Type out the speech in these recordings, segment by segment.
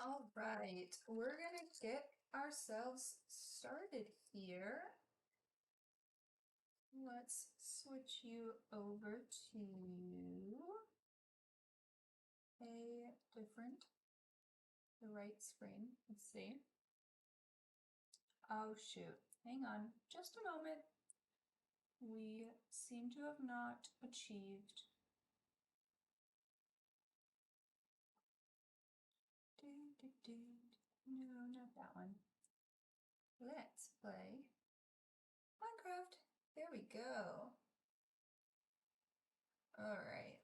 All right, we're gonna get ourselves started here. Let's switch you over to a the right screen. Let's see. Oh shoot, hang on just a moment. We seem to have not achieved. No, not that one. Let's play Minecraft. There we go. All right.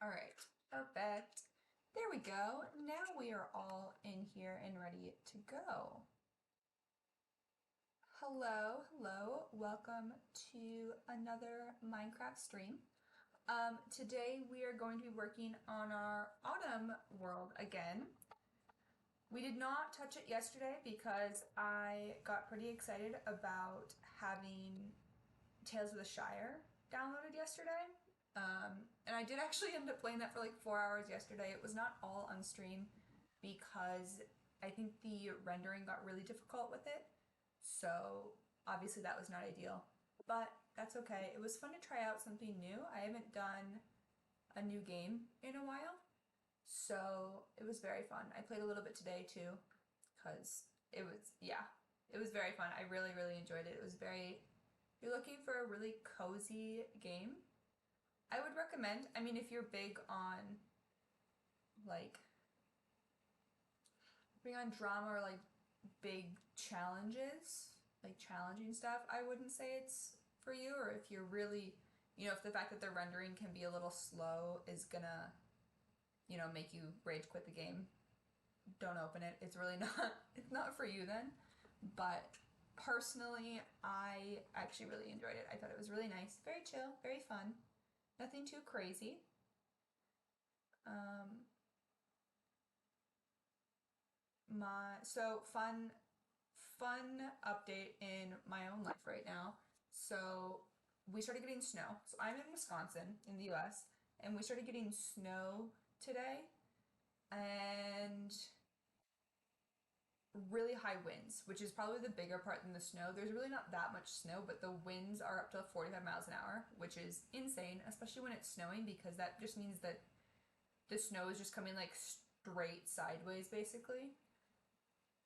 All right, perfect. There we go. Now we are all in here and ready to go. Hello, hello. Welcome to another Minecraft stream. Today we are going to be working on our autumn world again. We did not touch it yesterday because I got pretty excited about having Tales of the Shire downloaded yesterday. And I did actually end up playing that for like 4 hours yesterday. It was not all on stream because I think the rendering got really difficult with it. So obviously that was not ideal, but that's okay. It was fun to try out something new. I haven't done a new game in a while, so it was very fun. I played a little bit today too because it was very fun. I really, really enjoyed it. It was very, if you're looking for a really cozy game, I would recommend. I mean, if you're like big on drama or like big challenges, like challenging stuff, I wouldn't say it's for you. Or if you're really, if the fact that the rendering can be a little slow is gonna, make you rage quit the game, don't open it. It's really not, it's not for you then. But personally, I actually really enjoyed it. I thought it was really nice, very chill, very fun. Nothing too crazy. Um, fun update in my own life right now. So we started getting snow. So I'm in Wisconsin in the US, and we started getting snow today, and really high winds, which is probably the bigger part than the snow. There's really not that much snow, but the winds are up to 45 miles an hour, which is insane, especially when it's snowing, because that just means that the snow is just coming like straight sideways basically.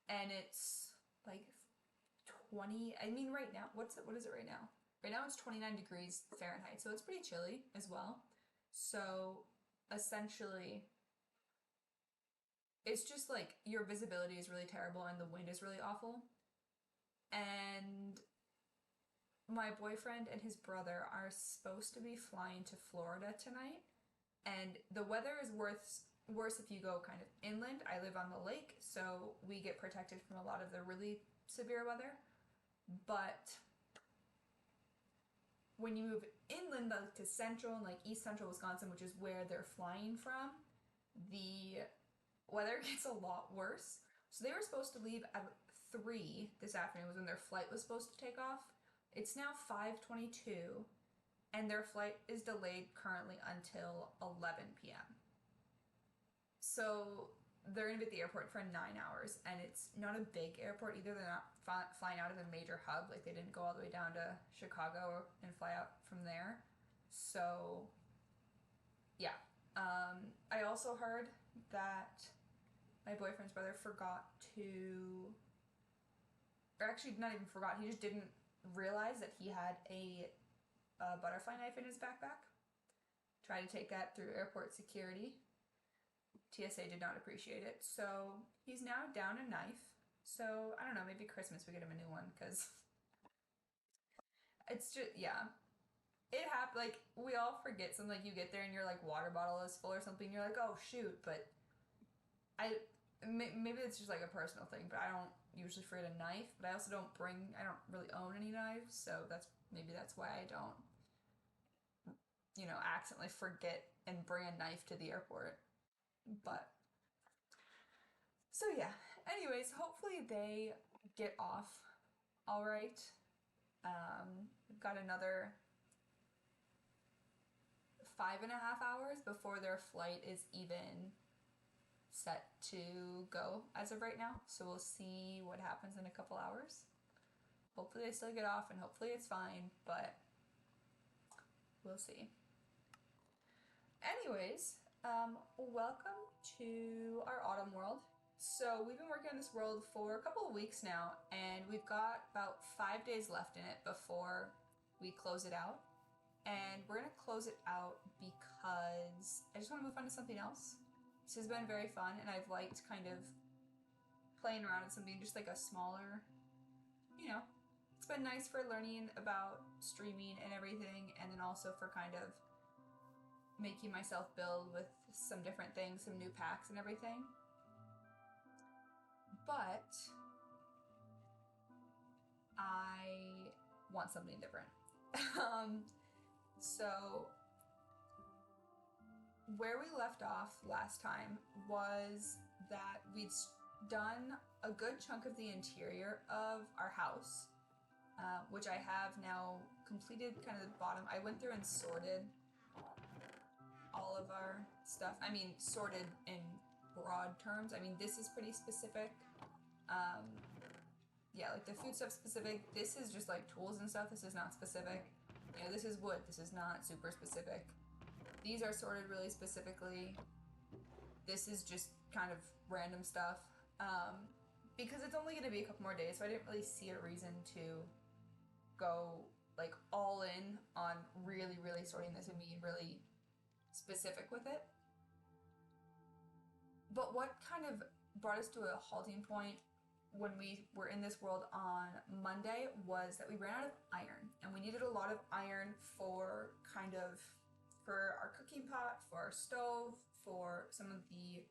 And it's like 20, I mean right now, what is it right now? Right now it's 29 degrees Fahrenheit, so it's pretty chilly as well. So essentially it's just like your visibility is really terrible and the wind is really awful. And my boyfriend and his brother are supposed to be flying to Florida tonight, and the weather is worse if you go kind of inland. I live on the lake, so we get protected from a lot of the really severe weather. But when you move inland, like to central and like east central Wisconsin, which is where they're flying from, the weather gets a lot worse. So they were supposed to leave at 3 this afternoon was when their flight was supposed to take off. It's now 5:22 and their flight is delayed currently until 11 p.m. So they're going to be at the airport for 9 hours, and it's not a big airport either. They're not flying out of a major hub. Like, they didn't go all the way down to Chicago and fly out from there. So, yeah. I also heard that my boyfriend's brother forgot to, or actually not even forgot, he just didn't realize that he had a butterfly knife in his backpack. Tried to take that through airport security. TSA did not appreciate it, so he's now down a knife. So I don't know, maybe Christmas we get him a new one, because it's just, yeah, it happened. Like, we all forget something. Like, you get there and your like water bottle is full or something, you're like, oh shoot. But maybe it's just like a personal thing, but I don't usually forget a knife. But I also don't really own any knives, so maybe that's why I don't accidentally forget and bring a knife to the airport. But so yeah. Anyways, hopefully they get off all right. We've got another 5.5 hours before their flight is even set to go as of right now. So we'll see what happens in a couple hours. Hopefully they still get off and hopefully it's fine, but we'll see. Anyways, welcome to our autumn world. So we've been working on this world for a couple of weeks now, and we've got about 5 days left in it before we close it out. And we're gonna close it out because I just want to move on to something else. This has been very fun, and I've liked kind of playing around with something just like a smaller, you know, it's been nice for learning about streaming and everything, and then also for kind of making myself build with some different things, some new packs and everything. But I want something different. So where we left off last time was that we'd done a good chunk of the interior of our house, which I have now completed kind of the bottom. I went through and sorted all of our stuff. I mean, sorted in broad terms. I mean, this is pretty specific. Yeah, like the food stuff specific. This is just like tools and stuff. This is not specific. You know, this is wood. This is not super specific. These are sorted really specifically. This is just kind of random stuff. Because it's only going to be a couple more days, so I didn't really see a reason to go like all in on really, really sorting this and being really specific with it. But what kind of brought us to a halting point when we were in this world on Monday was that we ran out of iron, and we needed a lot of iron for for our cooking pot, for our stove, for some of the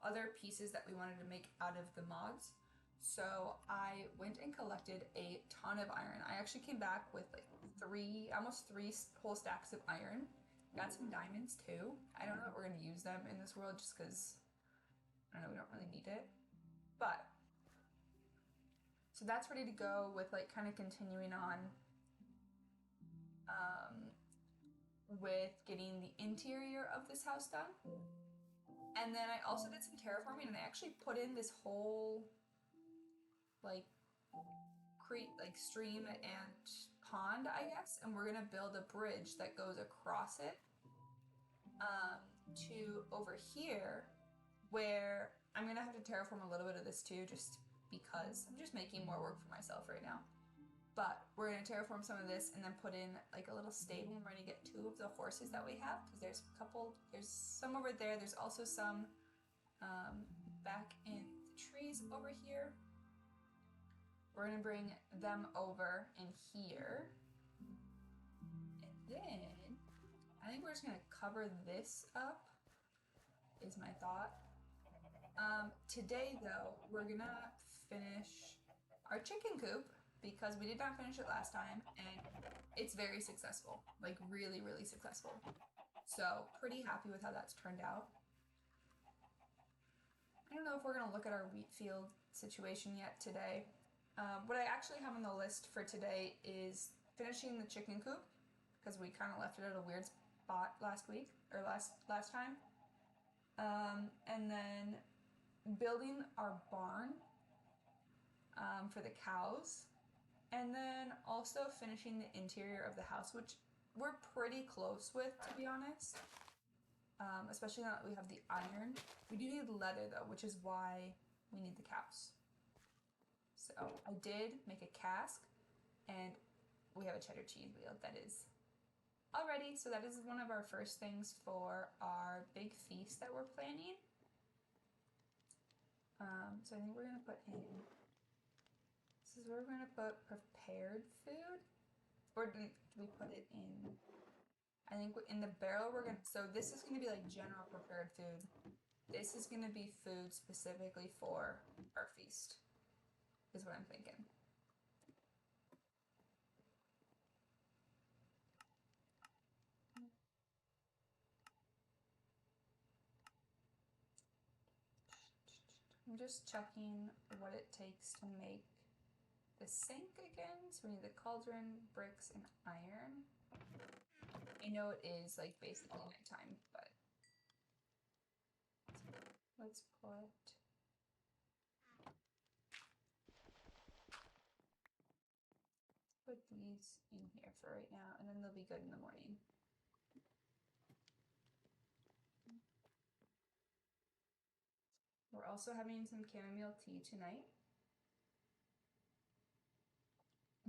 other pieces that we wanted to make out of the mods. So I went and collected a ton of iron. I actually came back with like almost three whole stacks of iron. Got some diamonds too. I don't know if we're gonna use them in this world just because, I don't know, we don't really need it. But, so that's ready to go with like kind of continuing on with getting the interior of this house done. And then I also did some terraforming, and I actually put in this whole like stream and pond, I guess, and we're gonna build a bridge that goes across it to over here, where I'm gonna have to terraform a little bit of this too, just because I'm just making more work for myself right now. But we're gonna terraform some of this and then put in like a little stable. We're gonna get 2 of the horses that we have, because there's some over there. There's also some back in the trees over here. We're gonna bring them over in here. And then I think we're just gonna cover this up, is my thought. Today though, we're gonna finish our chicken coop, because we did not finish it last time, and it's very successful, like really, really successful. So pretty happy with how that's turned out. I don't know if we're gonna look at our wheat field situation yet today. What I actually have on the list for today is finishing the chicken coop, because we kind of left it at a weird spot last week, or last time. And then building our barn for the cows, and then also finishing the interior of the house, which we're pretty close with, to be honest. Especially now that we have the iron. We do need leather though, which is why we need the cows. So I did make a cask, and we have a cheddar cheese wheel that is all ready. So that is one of our first things for our big feast that we're planning. So I think we're gonna put in, this is where we're gonna put prepared food, or do we put it in, I think in the barrel so this is gonna be like general prepared food. This is gonna be food specifically for our feast, is what I'm thinking. I'm just checking what it takes to make the sink again. So we need the cauldron, bricks, and iron. I know it is like basically nighttime, but let's put these in here for right now, and then they'll be good in the morning. We're also having some chamomile tea tonight.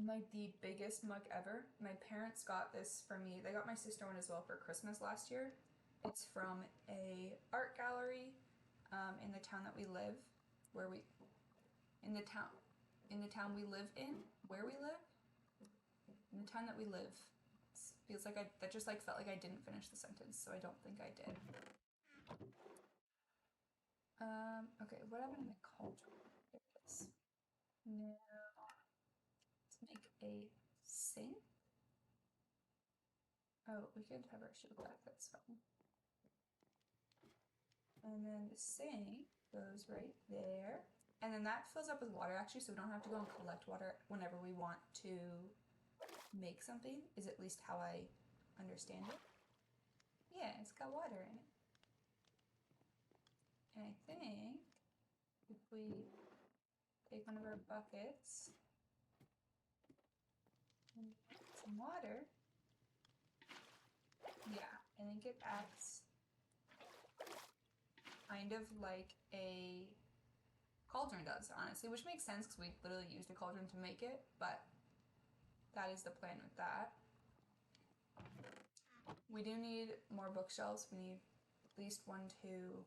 Like the biggest mug ever. My parents got this for me. They got my sister one as well for Christmas last year. It's from a art gallery in the town that we live, in the town we live in, where we live, in the town that we live. Feels like that just like felt like I didn't finish the sentence, so I don't think I did. Okay, what happened to my cauldron? There it is. Now, let's make a sink. Oh, we could have our shoe back, that's fine. And then the sink goes right there. And then that fills up with water actually, so we don't have to go and collect water whenever we want to make something, is at least how I understand it. Yeah, it's got water in it. And I think if we take one of our buckets and put some water, yeah, I think it acts kind of like a cauldron does, honestly, which makes sense because we literally used a cauldron to make it, but that is the plan with that. We do need more bookshelves. We need at least 1, 2,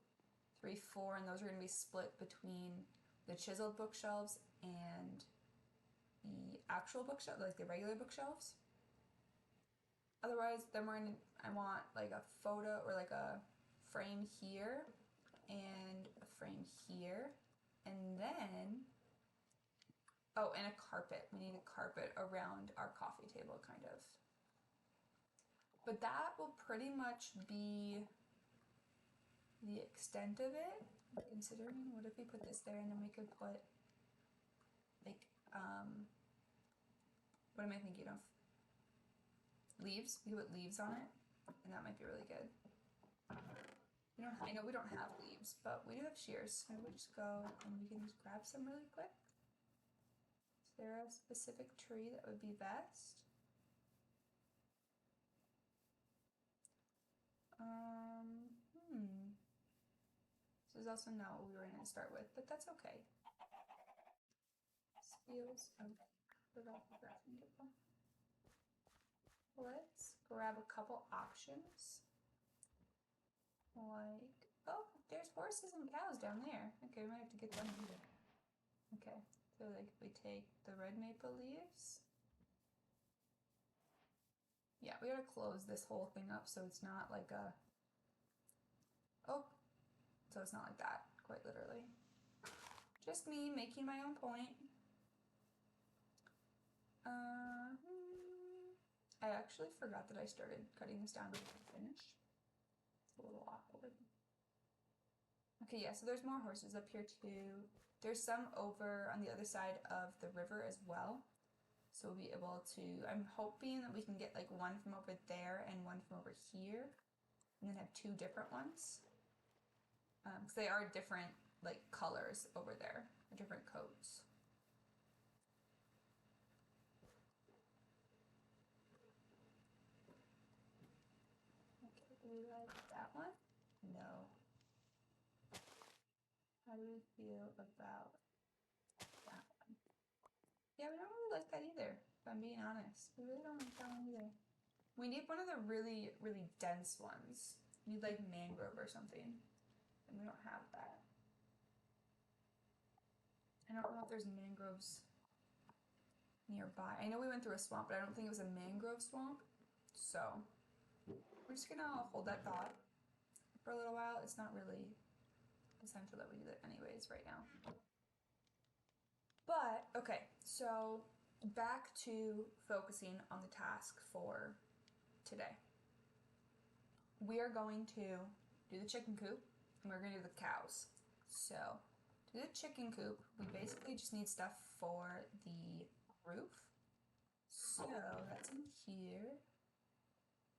3, 4, and those are going to be split between the chiseled bookshelves and the actual bookshelf, like the regular bookshelves. Otherwise, then I want like a photo or like a frame here and a frame here. And then, oh, and a carpet. We need a carpet around our coffee table, kind of. But that will pretty much be the extent of it. Considering, what if we put this there and then we could put, like, what am I thinking of? Leaves. We could put leaves on it, and that might be really good. I know we don't have leaves, but we do have shears. So we'll just go and we can just grab some really quick. Is there a specific tree that would be best? This is also not what we were going to start with, but that's okay. This feels okay. Let's grab a couple options. Like, oh, there's horses and cows down there. Okay, we might have to get them in. Okay, so like if we take the red maple leaves. Yeah, we gotta close this whole thing up so it's not like a, oh, so it's not like that, quite literally. Just me making my own point. I actually forgot that I started cutting this down before I finished. It's a little awkward. Okay, yeah, so there's more horses up here too. There's some over on the other side of the river as well. So we'll be able to, I'm hoping that we can get like one from over there and one from over here. And then have 2 different ones. Because they are different like colors over there, or different coats. Do we like that one? No. How do we feel about that one? Yeah, we don't really like that either, if I'm being honest. We really don't like that one either. We need one of the really, really dense ones. We need like mangrove or something. And we don't have that. I don't know if there's mangroves nearby. I know we went through a swamp, but I don't think it was a mangrove swamp. So we're just gonna hold that thought for a little while. It's not really essential that we do that anyways right now. But, okay, so back to focusing on the task for today. We are going to do the chicken coop, and we're going to do the cows. So, to the chicken coop, we basically just need stuff for the roof. So that's in here.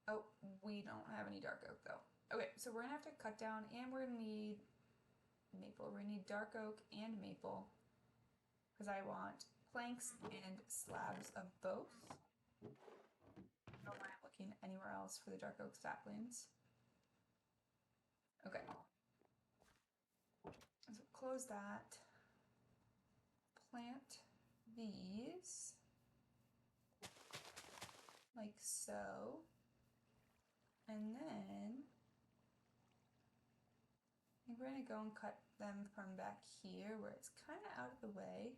Oh, we don't have any dark oak though. Okay, so we're gonna have to cut down, and we're gonna need maple. We're gonna need dark oak and maple because I want planks and slabs of both. I don't know why I'm looking anywhere else for the dark oak saplings. Okay. So close that. Plant these like so. And then I think we're gonna go and cut them from back here where it's kind of out of the way.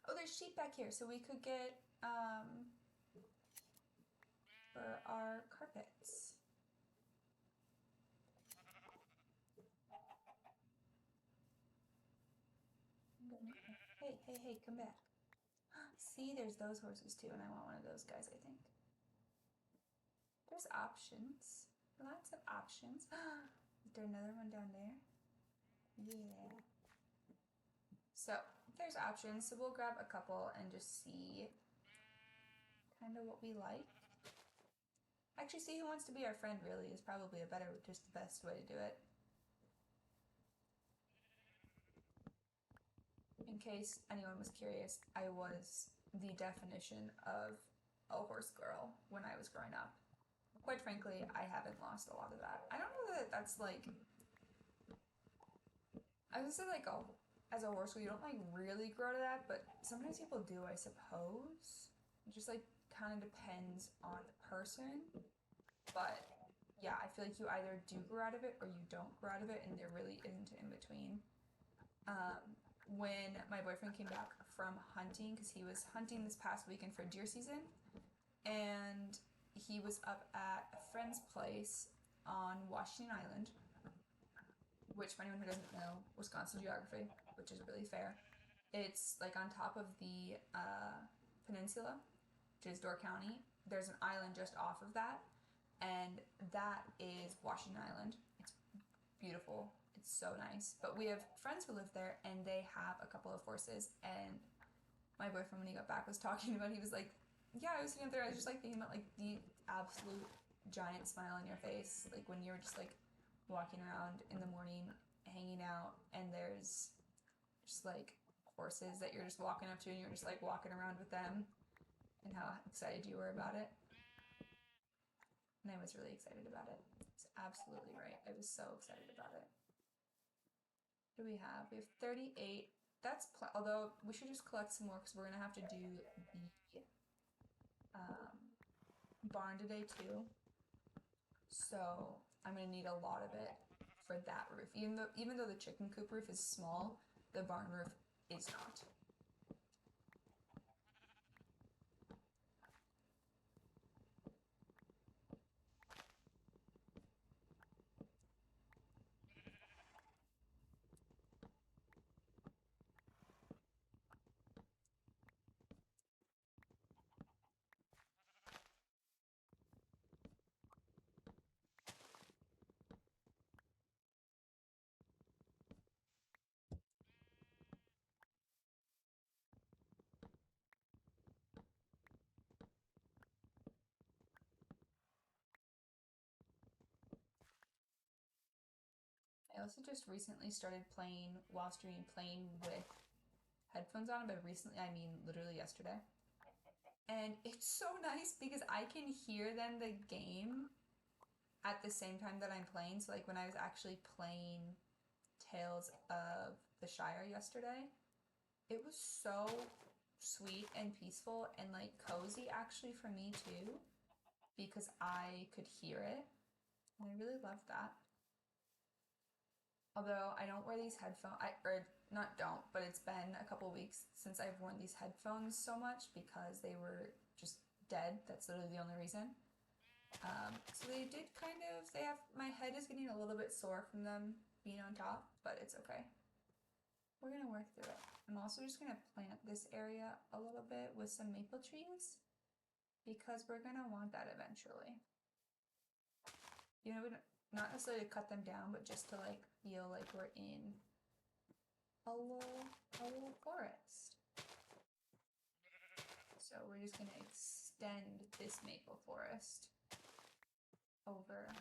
Oh, there's sheep back here, so we could get for our carpets. Hey, come back. See, there's those horses too, and I want one of those guys, I think. There's options. Lots of options. Is there another one down there? Yeah. So, there's options, so we'll grab a couple and just see kind of what we like. Actually, see who wants to be our friend really is probably just the best way to do it. In case anyone was curious, I was the definition of a horse girl when I was growing up. Quite frankly, I haven't lost a lot of that. I don't know that that's like, I would say like as a horse girl, you don't like really grow to that, but sometimes people do, I suppose. It just like kind of depends on the person. But yeah, I feel like you either do grow out of it or you don't grow out of it, and there really isn't in between. When my boyfriend came back from hunting, because he was hunting this past weekend for deer season, and he was up at a friend's place on Washington Island, which for anyone who doesn't know Wisconsin geography, which is really fair, it's like on top of the peninsula, which is Door County. There's an island just off of that, and that is Washington Island. It's beautiful. It's so nice. But we have friends who live there, and they have a couple of horses, and my boyfriend, when he got back, was talking about, he was like, yeah, I was sitting up there, I was just like thinking about like the absolute giant smile on your face, like when you're just like walking around in the morning, hanging out, and there's just like horses that you're just walking up to, and you're just like walking around with them, and how excited you were about it. And I was really excited about it. It's absolutely right. I was so excited about it. What do we have? We have 38. That's although we should just collect some more because we're gonna have to do the barn today too. So I'm gonna need a lot of it for that roof. Even though the chicken coop roof is small, the barn roof is not. I also just recently started playing while streaming, playing with headphones on, but recently I mean literally yesterday. And it's so nice because I can hear then the game at the same time that I'm playing. So like when I was actually playing Tales of the Shire yesterday, it was so sweet and peaceful and like cozy actually for me too, because I could hear it. And I really loved that. Although I don't wear these headphones, or not don't, but it's been a couple weeks since I've worn these headphones so much because they were just dead. That's literally the only reason. So they did my head is getting a little bit sore from them being on top, but it's okay. We're gonna work through it. I'm also just gonna plant this area a little bit with some maple trees. because we're gonna want that eventually. You know, not necessarily to cut them down, but just to like feel like we're in a little forest. So we're just gonna extend this maple forest over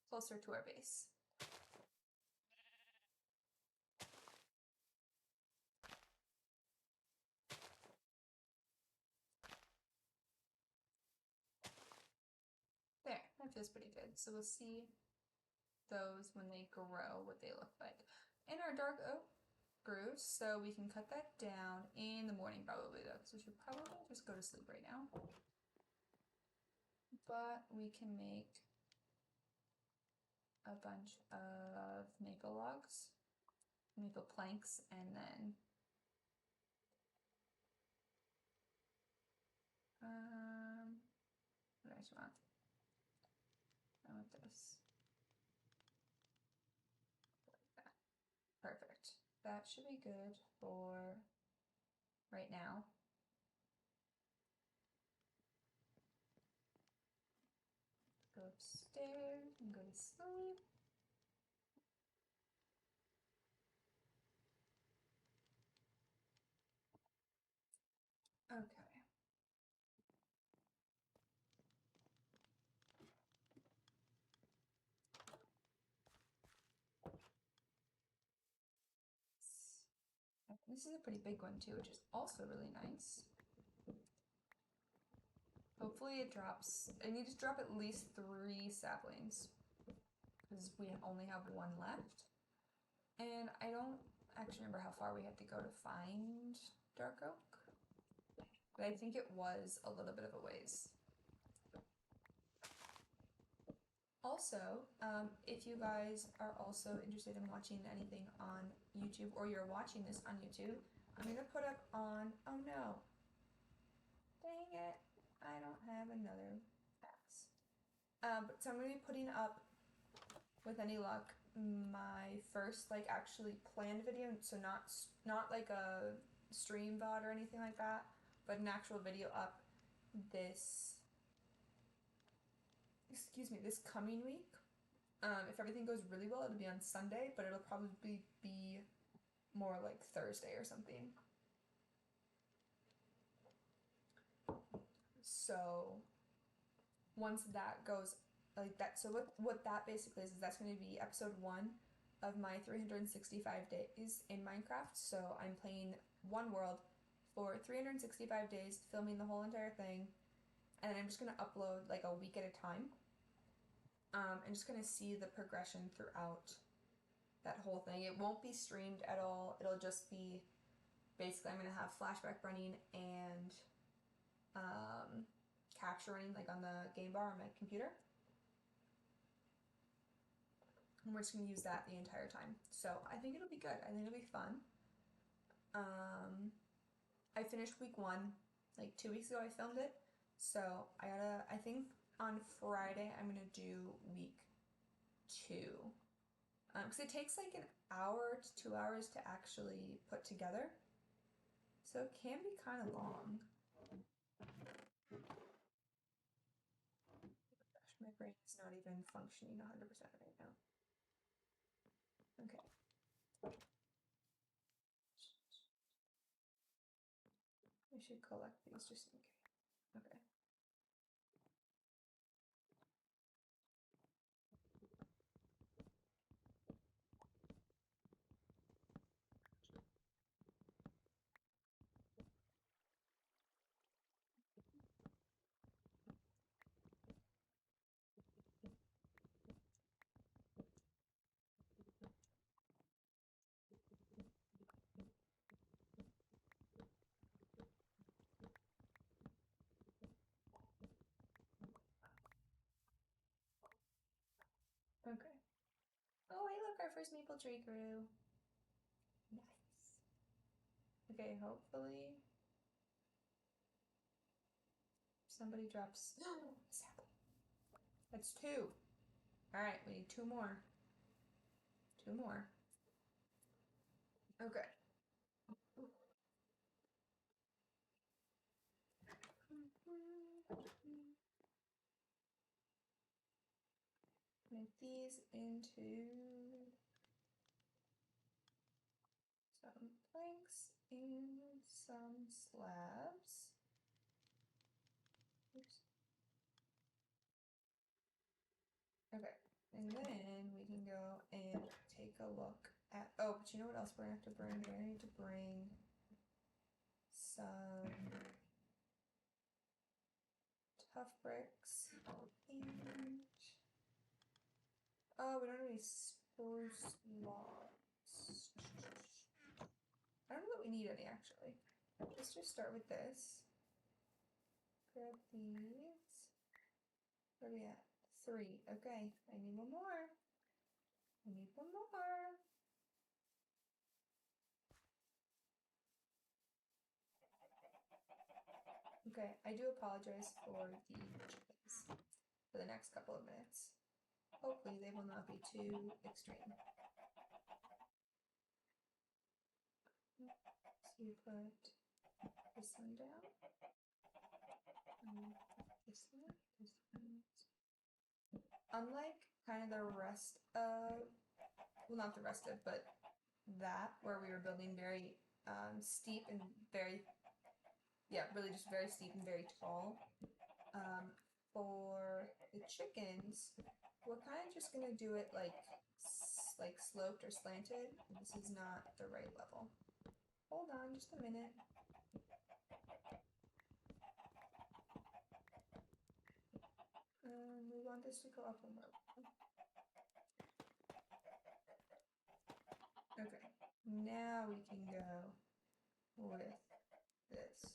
closer to our base. There, that feels pretty good. So we'll see those when they grow, what they look like. And our dark oak grew, so we can cut that down in the morning probably though, because we should probably just go to sleep right now. But we can make a bunch of maple logs, maple planks, and then what do I want? I want this. Like that. Perfect. That should be good for right now. Go upstairs and go to sleep. Okay. This is a pretty big one too, which is also really nice. Hopefully it drops. I need to drop at least 3 saplings because we only have 1 left. And I don't actually remember how far we had to go to find dark oak, but I think it was a little bit of a ways. Also, if you guys are also interested in watching anything on YouTube, or you're watching this on YouTube, I'm going to put up on, oh no, dang it, I don't have another axe. So I'm going to be putting up, with any luck, my first like actually planned video, so not like a stream VOD or anything like that, but an actual video up this, this coming week. If everything goes really well, it'll be on Sunday, but it'll probably be more like Thursday or something. So once that goes like that, so what that basically is that's going to be episode 1 of my 365 days in Minecraft. So I'm playing one world for 365 days, filming the whole entire thing, and then I'm just going to upload like a week at a time. I'm just going to see the progression throughout that whole thing. It won't be streamed at all. It'll just be, basically I'm going to have flashback running and capturing like on the game bar on my computer. And we're just going to use that the entire time. So I think it'll be good. I think it'll be fun. I finished week 1 like 2 weeks ago. I filmed it. So I think on Friday I'm going to do week 2. Because it takes like an hour to 2 hours to actually put together. So it can be kind of long. Gosh, my brain is not even functioning 100% right now. Okay. I should collect these just in case. Okay. Okay. Oh, hey, look, our first maple tree grew. Nice. Okay, hopefully somebody drops. That's 2. All right, we need 2 more. 2 more. Okay. Make these into some planks and some slabs. Oops. Okay, and then we can go and take a look at, oh, but you know what else we're gonna have to bring here? I need to bring some tough bricks and, oh, we don't have any spruce logs. I don't know that we need any actually. Let's just start with this. Grab these. Where are we at? 3. Okay, I need one more. I need one more. Okay, I do apologize for the chickens for the next couple of minutes. Hopefully they will not be too extreme. So you put this one down. This one. Unlike kind of the rest of, well, not the rest of, but that, where we were building very steep and very, yeah, really just very steep and very tall. For the chickens, we're kind of just gonna do it like sloped or slanted. This is not the right level. Hold on just a minute. We want this to go up one more. Okay, now we can go with this.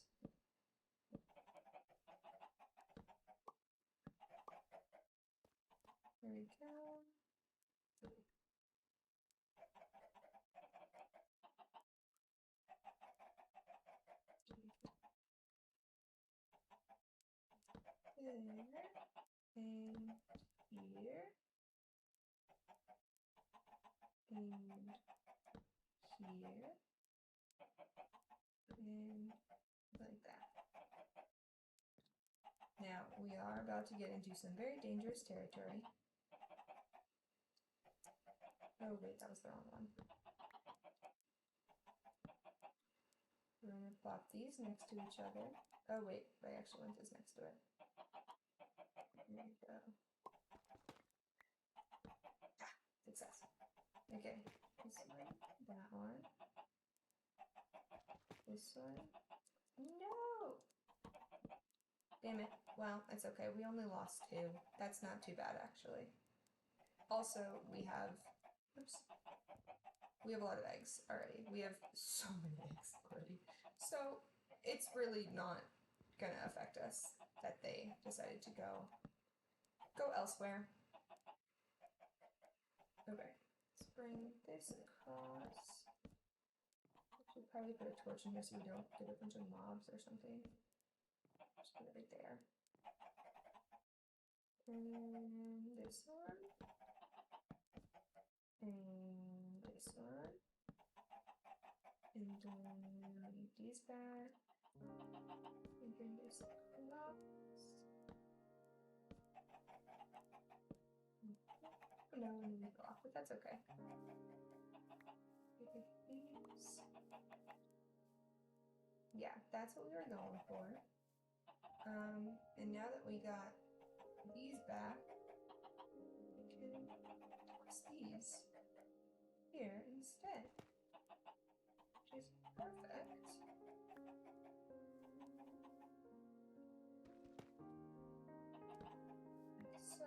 There we go. There, and here, and here, and like that. Now, we are about to get into some very dangerous territory. Oh wait, that was the wrong one. We're going to plop these next to each other. Oh wait, my actual length is next to it. There we go. Success. Okay, this one, that one. This one. No! Damn it. Well, it's okay. We only lost 2. That's not too bad, actually. Also, we have... Oops. We have a lot of eggs already. We have so many eggs already. So, it's really not gonna affect us that they decided to go elsewhere. Okay. Let's bring this across. Should probably put a torch in here so we don't get a bunch of mobs or something. Just put it right there. And this one. And this one. And then leave these back. And bring this across. No, we need to go off, but that's okay. Yeah, that's what we were going for. And now that we got these back, we can toss these here instead, which is perfect. So,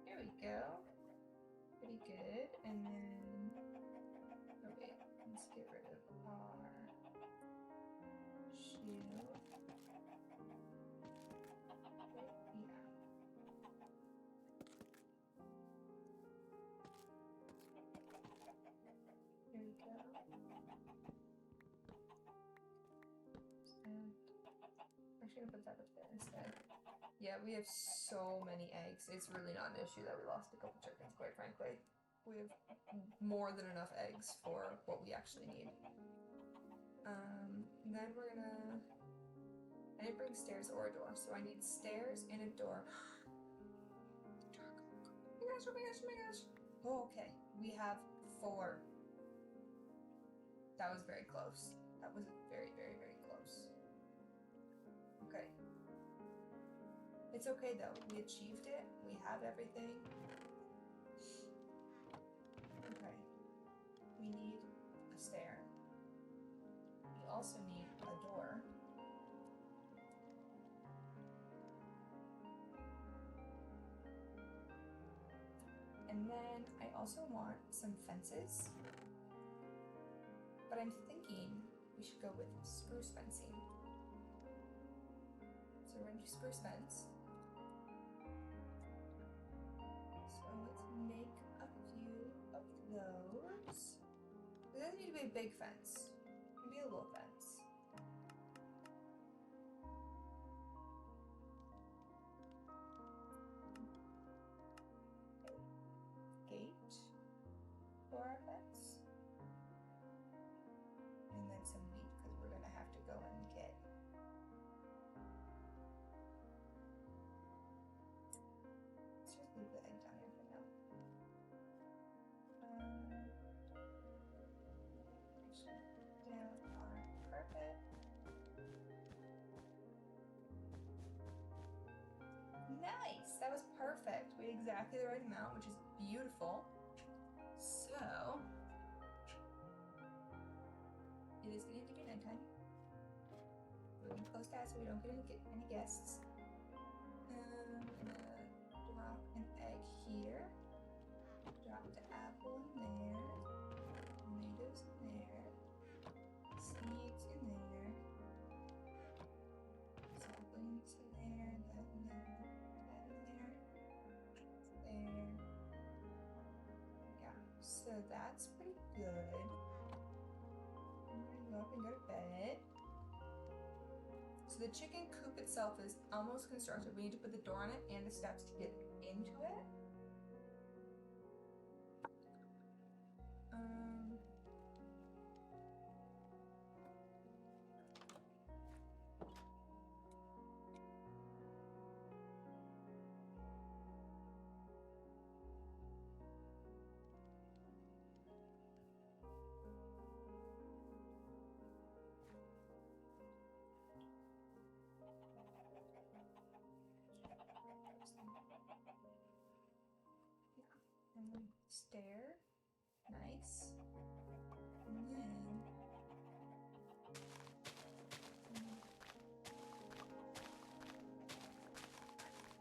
here we go. Pretty good. And then, oh wait, let's get rid of our shield. Yeah. Here we go. And I'm actually gonna put that up there instead. Yeah, we have so many eggs. It's really not an issue that we lost a couple chickens, quite frankly. We have more than enough eggs for what we actually need. Then we're gonna... I didn't bring stairs or a door, so I need stairs and a door. Oh my gosh, oh my gosh, oh my gosh. Oh, okay, we have 4. That was very close. That was very, very, very close. Okay. It's okay though, we achieved it. We have everything. Okay. We need a stair. We also need a door. And then I also want some fences. But I'm thinking we should go with spruce fencing. So we're gonna do spruce fence. So let's make a few of those. It doesn't need to be a big fence. It can be a little fence. Gate for our fence. And then some meat because we're gonna have to go and get. Let's just leave the egg down here for now. Down our carpet. Nice! That was perfect. We had exactly the right amount, which is beautiful. So, it is going to be nighttime. We're going to close that so we don't get any guests. I'm going to drop an egg here. Drop the apple in there. Tomatoes in there. Seeds in there. Saplings in there. That in there. That in there. There. Yeah, so that's pretty good. I'm gonna go up and go to bed. So the chicken coop itself is almost constructed. We need to put the door on it and the steps to get into it. And stair. Nice. And then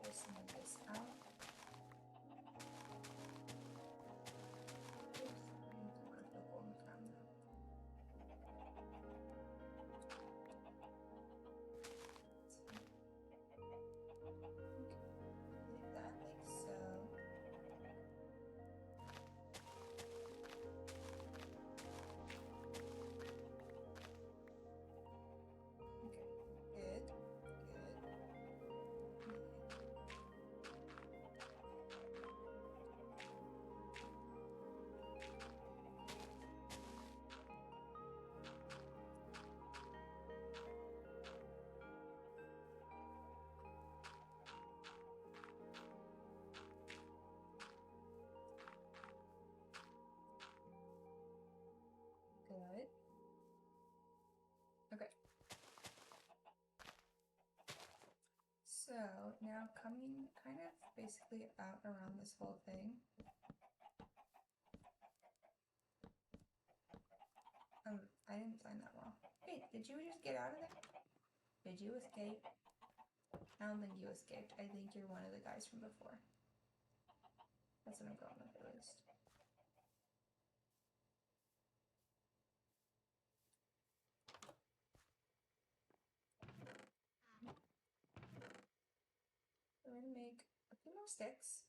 there's some of this out. Oops, I need to put the hole in the ground now. Like that, like so. Good. Okay. So now coming kind of basically out around this whole thing. I didn't plan that well. Wait, did you just get out of there? Did you escape? I don't think you escaped. I think you're one of the guys from before. That's what I'm going with at least. We're gonna make a few more sticks.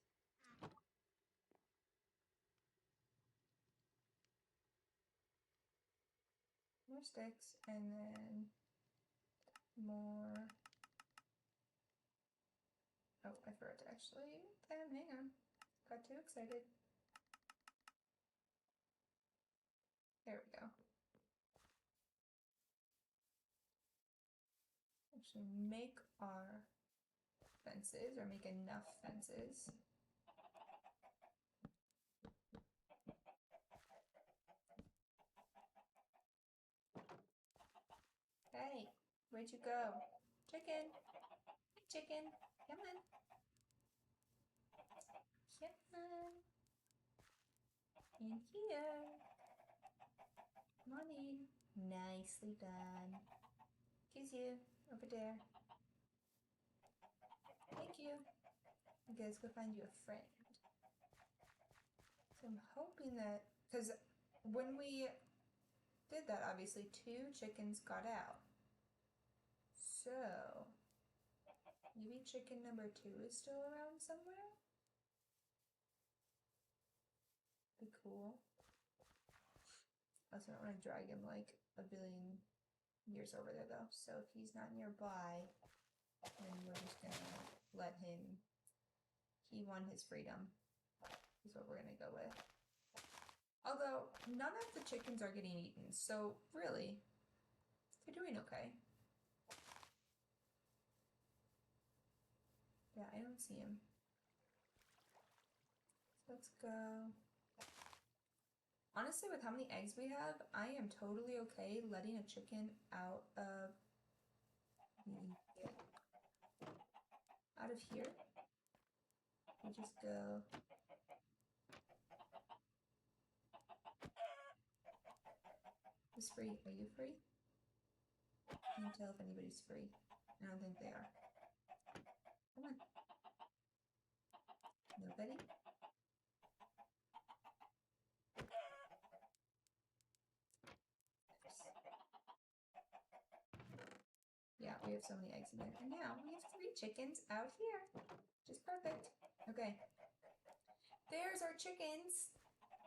More sticks and then more. Oh, I forgot to actually plan. Hang on. Got too excited. There we go. Actually make our fences, or make enough fences. Hey, where'd you go? Chicken! Hey, chicken! Come on! Come on! In here! Come on in. Nicely done. Kiss you. Over there. Thank you. I guess go find you a friend. So I'm hoping that, because when we did that, obviously 2 chickens got out. So maybe chicken number 2 is still around somewhere? Be cool. I also don't want to drag him like a billion years over there though. So if he's not nearby, then we're just gonna let him, he won his freedom, is what we're gonna go with. Although none of the chickens are getting eaten, so really, they're doing okay. Yeah, I don't see him. So let's go. Honestly, with how many eggs we have, I am totally okay letting a chicken out of here. We just go. Who's free? Are you free? I can't tell if anybody's free. I don't think they are. Come on. Nobody? Yeah, we have so many eggs in there. And now we have 3 chickens out here. Just perfect. Okay. There's our chickens.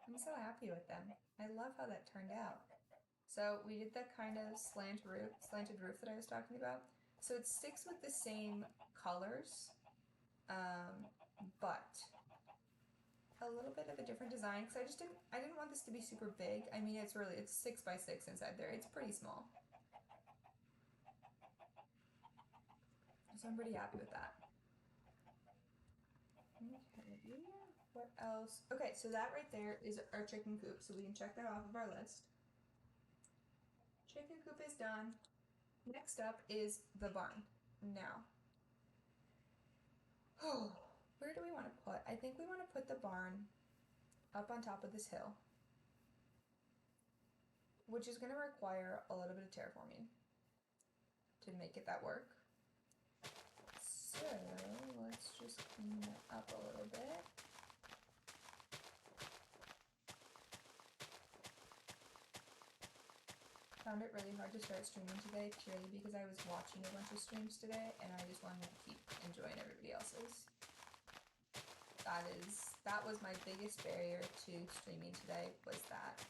I'm so happy with them. I love how that turned out. So we did that kind of slanted roof that I was talking about. So it sticks with the same colors, but a little bit of a different design, because I didn't want this to be super big. I mean, it's 6 by 6 inside there. It's pretty small. So I'm pretty happy with that. Okay, what else? Okay, so that right there is our chicken coop, so we can check that off of our list. Chicken coop is done. Next up is the barn. Now, where do we want to put? I think we want to put the barn up on top of this hill, which is going to require a little bit of terraforming to make it that work. So let's just clean that up a little bit. Found it really hard to start streaming today purely because I was watching a bunch of streams today and I just wanted to keep enjoying everybody else's. That was my biggest barrier to streaming today, was that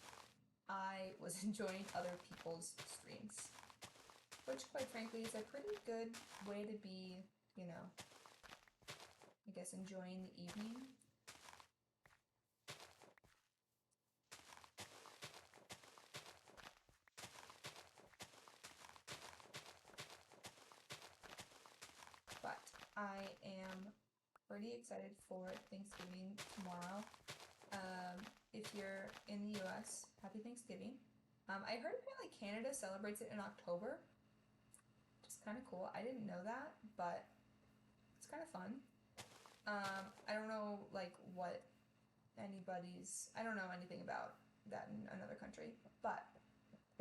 I was enjoying other people's streams, which quite frankly is a pretty good way to be, you know, I guess enjoying the evening. But I am pretty excited for Thanksgiving tomorrow. If you're in the US, happy Thanksgiving. I heard apparently Canada celebrates it in October, which is kind of cool. I didn't know that, but it's kind of fun. I don't know like what I don't know anything about that in another country, but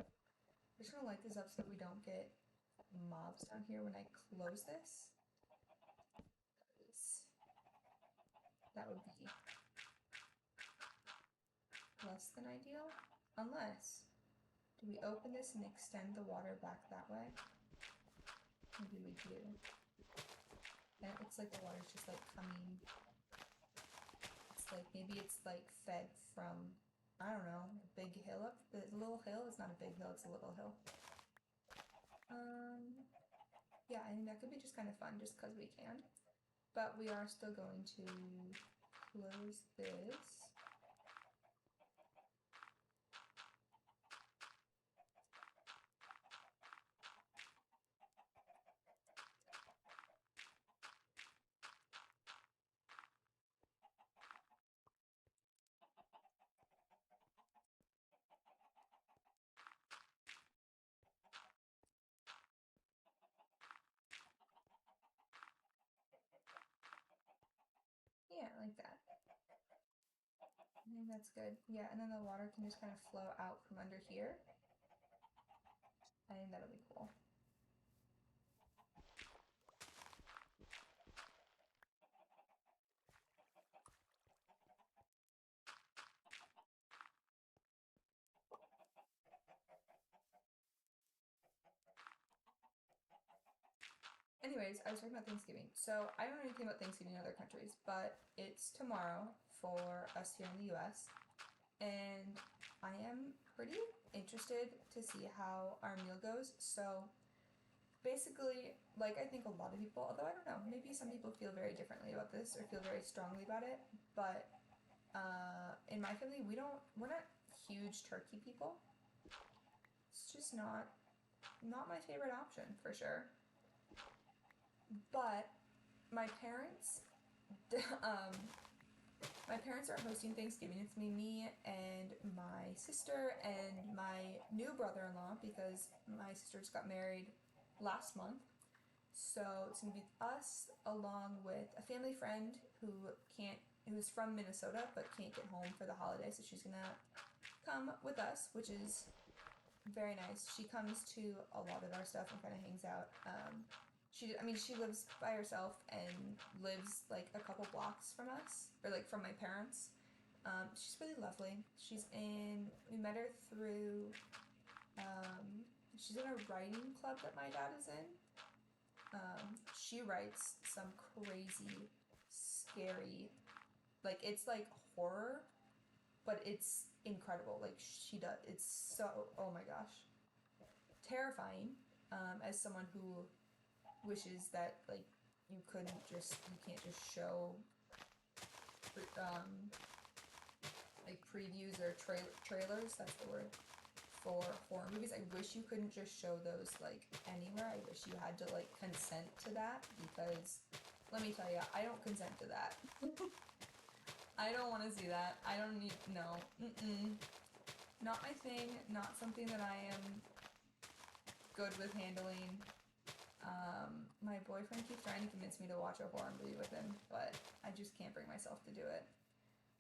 I'm just gonna light this up so that we don't get mobs down here when I close this. That would be less than ideal, unless, do we open this and extend the water back that way? Maybe we do. And it looks like the water's just like coming, it's like, maybe it's like fed from, I don't know, a big hill up, the little hill, it's not a big hill, it's a little hill. Yeah, I think that could be just kind of fun, just because we can. But we are still going to close this. think that's good. Yeah, and then the water can just kind of flow out from under here. I think that'll be cool. Anyways, I was talking about Thanksgiving. So I don't know anything about Thanksgiving in other countries, but it's tomorrow for us here in the US. And I am pretty interested to see how our meal goes. So basically, like I think a lot of people, although I don't know, maybe some people feel very differently about this or feel very strongly about it, but in my family, we're not huge turkey people. It's just not my favorite option for sure. But my parents, um, my parents are hosting Thanksgiving. It's me and my sister and my new brother-in-law because my sister just got married last month. So it's gonna be us along with a family friend who's from Minnesota but can't get home for the holiday. So she's gonna come with us, which is very nice. She comes to a lot of our stuff and kind of hangs out. She lives by herself and lives like a couple blocks from us, or like from my parents. She's really lovely. We met her through, she's in a writing club that my dad is in. She writes some crazy, scary, like it's like horror, but it's incredible. Like it's so, oh my gosh, terrifying. As someone who wishes that like you can't just show like previews or trailers, that's the word, for horror movies. I wish you couldn't just show those like anywhere. I wish you had to like consent to that, because let me tell you, I don't consent to that. I don't want to see that. I don't need, no, not my thing, not something that I am good with handling. My boyfriend keeps trying to convince me to watch a horror movie with him, but I just can't bring myself to do it.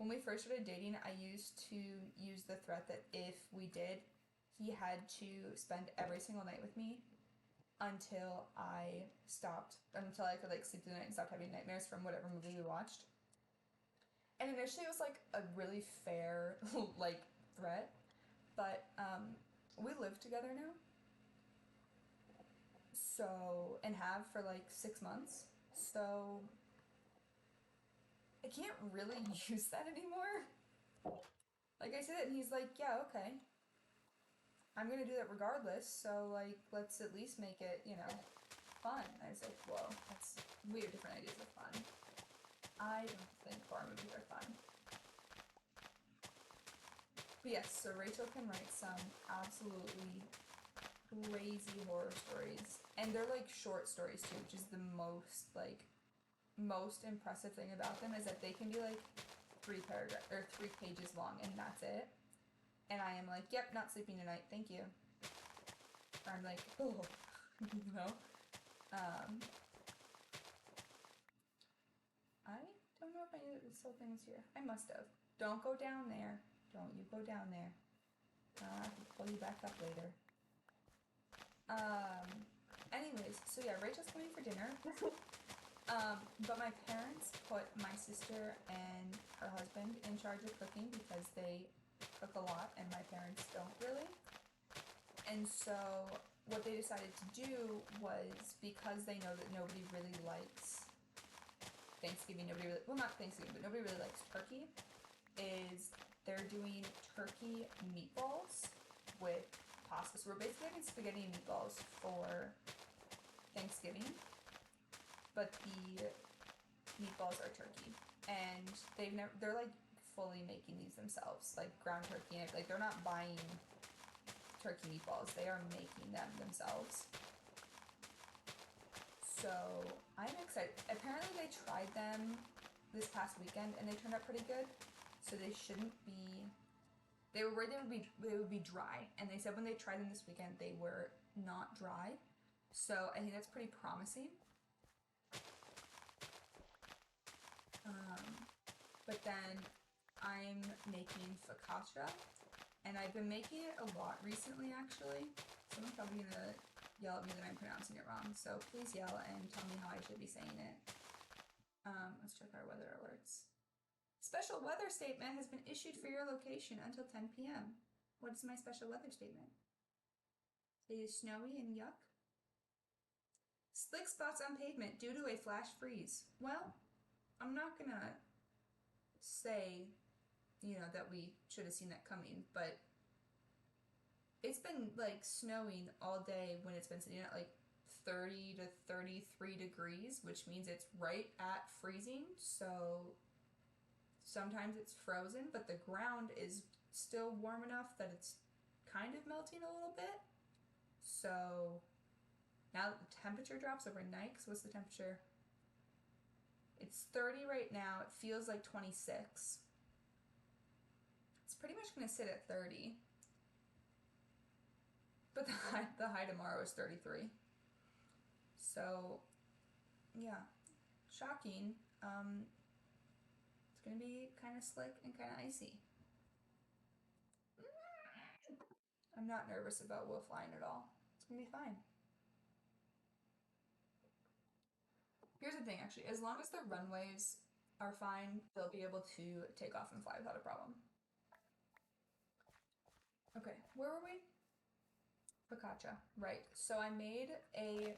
When we first started dating, I used to use the threat that if we did, he had to spend every single night with me until I could like sleep through the night and stop having nightmares from whatever movie we watched. And initially it was like a really fair like threat, but we live together now. So, and have for like 6 months. So I can't really use that anymore. Like I said, and he's like, yeah, okay. I'm gonna do that regardless, so like let's at least make it, fun. I was like, whoa, we have different ideas of fun. I don't think horror movies are fun. But yes, so Rachel can write some absolutely crazy horror stories. And they're like short stories too, which is the most impressive thing about them, is that they can be like 3 pages long and that's it. And I am like, yep, not sleeping tonight, thank you. Or I'm like, oh, you know? I don't know if I knew that this whole thing was here. I must have. Don't go down there. Don't you go down there. I can pull you back up later. Anyways, so yeah, Rachel's coming for dinner. But my parents put my sister and her husband in charge of cooking because they cook a lot and my parents don't really. And so what they decided to do was, because they know that nobody really likes Thanksgiving, not Thanksgiving, but nobody really likes turkey, is they're doing turkey meatballs with pasta. So we're basically having spaghetti and meatballs for Thanksgiving, but the meatballs are turkey. And they're like fully making these themselves, like ground turkey, and like they're not buying turkey meatballs, they are making them themselves. So I'm excited. Apparently they tried them this past weekend and they turned out pretty good. So they shouldn't be. They were worried they would be dry, and they said when they tried them this weekend they were not dry. So I think that's pretty promising. But then I'm making focaccia, and I've been making it a lot recently, actually. Someone's probably gonna yell at me that I'm pronouncing it wrong, so please yell and tell me how I should be saying it. Let's check our weather alerts. Special weather statement has been issued for your location until 10 p.m. What is my special weather statement? It is snowy and yuck. Slick spots on pavement due to a flash freeze. Well, I'm not gonna say, that we should have seen that coming, but it's been like snowing all day when it's been sitting at like 30 to 33 degrees, which means it's right at freezing. So sometimes it's frozen, but the ground is still warm enough that it's kind of melting a little bit. So now that the temperature drops overnight, because what's the temperature? It's 30 right now. It feels like 26. It's pretty much going to sit at 30. But the high tomorrow is 33. So, yeah. Shocking. It's going to be kind of slick and kind of icy. I'm not nervous about wolf line at all. It's going to be fine. Here's the thing, actually. As long as the runways are fine, they'll be able to take off and fly without a problem. Okay, where were we? Focaccia. Right. So I made a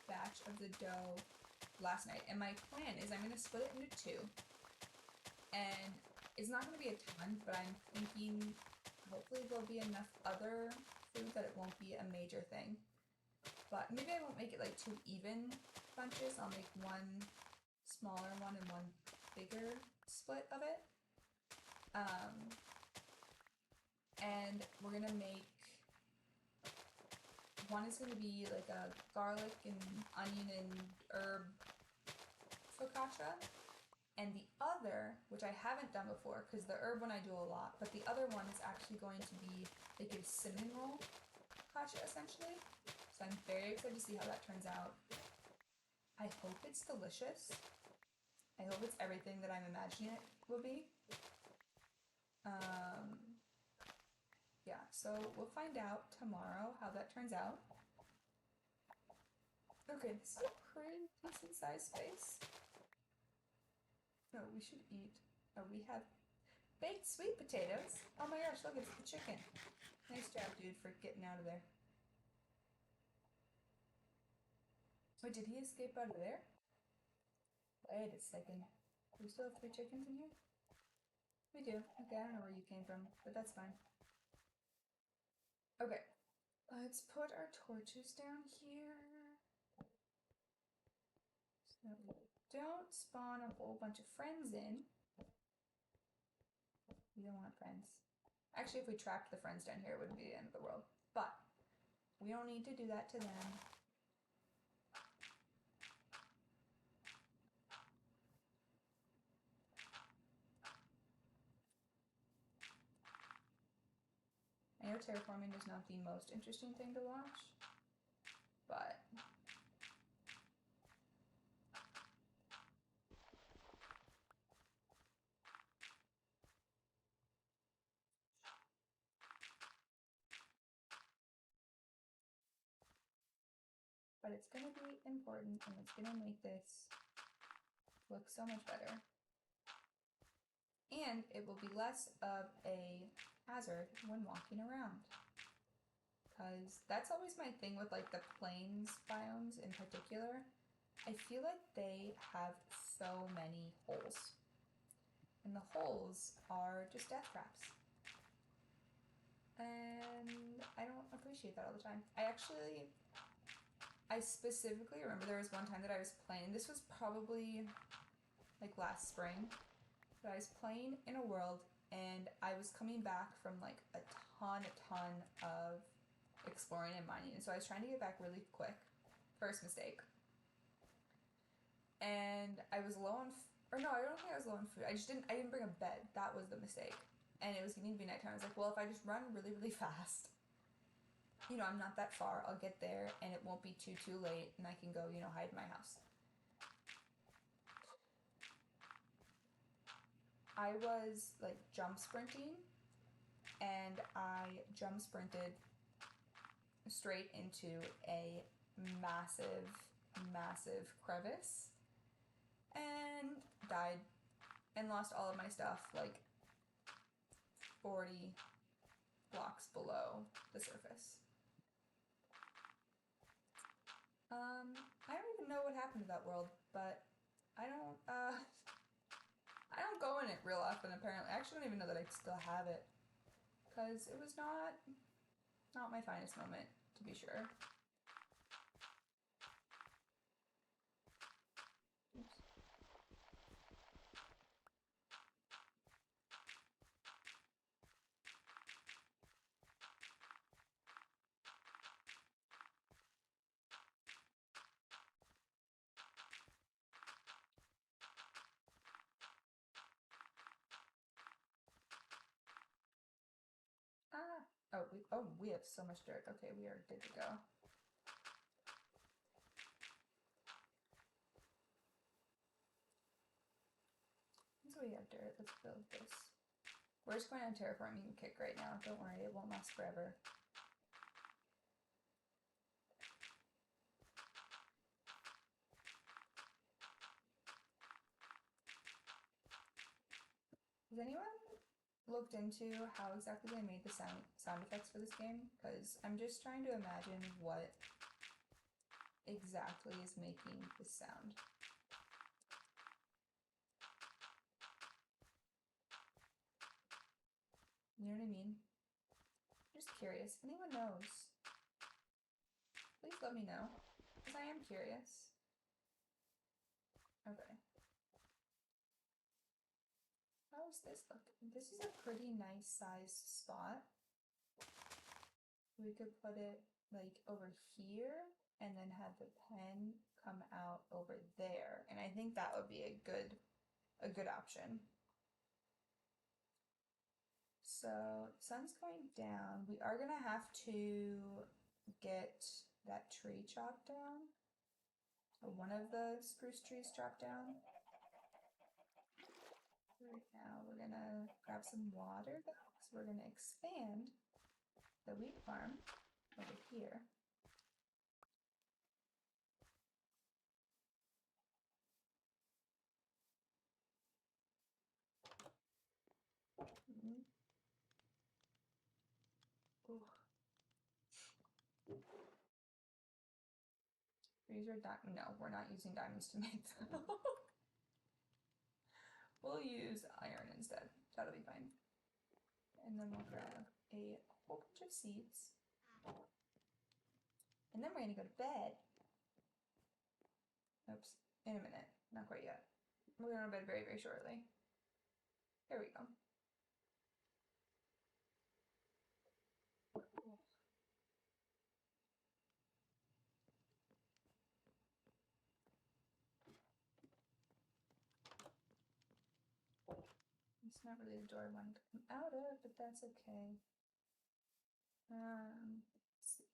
batch of the dough last night, and my plan is I'm going to split it into two. And it's not going to be a ton, but I'm thinking hopefully there'll be enough other food that it won't be a major thing. But maybe I won't make it like two even bunches. I'll make one smaller one and one bigger split of it. And we're gonna make, one is gonna be like a garlic and onion and herb focaccia, and the other, which I haven't done before because the herb one I do a lot, but the other one is actually going to be like a cinnamon roll focaccia essentially. So I'm very excited to see how that turns out. I hope it's delicious. I hope it's everything that I'm imagining it will be. Yeah, so we'll find out tomorrow how that turns out. Okay, this is a pretty decent sized space. No, we should eat. Oh, we have baked sweet potatoes. Oh my gosh, look, it's the chicken. Nice job, dude, for getting out of there. Wait, did he escape out of there? Wait a second. Do we still have 3 chickens in here? We do. Okay, I don't know where you came from, but that's fine. Okay, let's put our torches down here. So we don't spawn a whole bunch of friends in. We don't want friends. Actually, if we trapped the friends down here, it wouldn't be the end of the world. But we don't need to do that to them. I know terraforming is not the most interesting thing to watch, but it's going to be important, and it's going to make this look so much better. And it will be less of a hazard when walking around. Because that's always my thing with like the plains biomes in particular. I feel like they have so many holes. And the holes are just death traps. And I don't appreciate that all the time. I specifically remember there was one time that I was playing, this was probably like last spring, but I was playing in a world and I was coming back from like a ton of exploring and mining, and so I was trying to get back really quick. First mistake. And I was low on, or no, I don't think I was low on food. I didn't bring a bed. That was the mistake. And it was getting to be nighttime. I was like, well, if I just run really, really fast, I'm not that far. I'll get there and it won't be too late, and I can go, hide in my house. I was like jump sprinting, and I jump sprinted straight into a massive, massive crevice and died and lost all of my stuff like 40 blocks below the surface. I don't even know what happened to that world, but I don't go in it real often apparently. I actually don't even know that I still have it, because it was not my finest moment, to be sure. Oops. We have so much dirt. Okay, we are good to go. So we have dirt. Let's build this. We're just going on a terraforming kick right now. Don't worry, it won't last forever. Has anyone looked into how exactly they made the sound effects for this game? Because I'm just trying to imagine what exactly is making this sound. You know what I mean? I'm just curious. If anyone knows, please let me know, because I am curious. Okay. How's this look? This is a pretty nice sized spot. We could put it like over here and then have the pen come out over there. And I think that would be a good option. So sun's going down. We are gonna have to get that tree chopped down. Or one of the spruce trees chopped down. Right now we're gonna grab some water though, because we're gonna expand the wheat farm over here. Use our diamond. No, we're not using diamonds to make them. We'll use iron instead. That'll be fine. And then we'll grab a whole bunch of seeds. And then we're gonna go to bed. Oops, in a minute. Not quite yet. We're going to bed very, very shortly. There we go. It's not really the door I wanted to come out of, but that's okay. Let's see.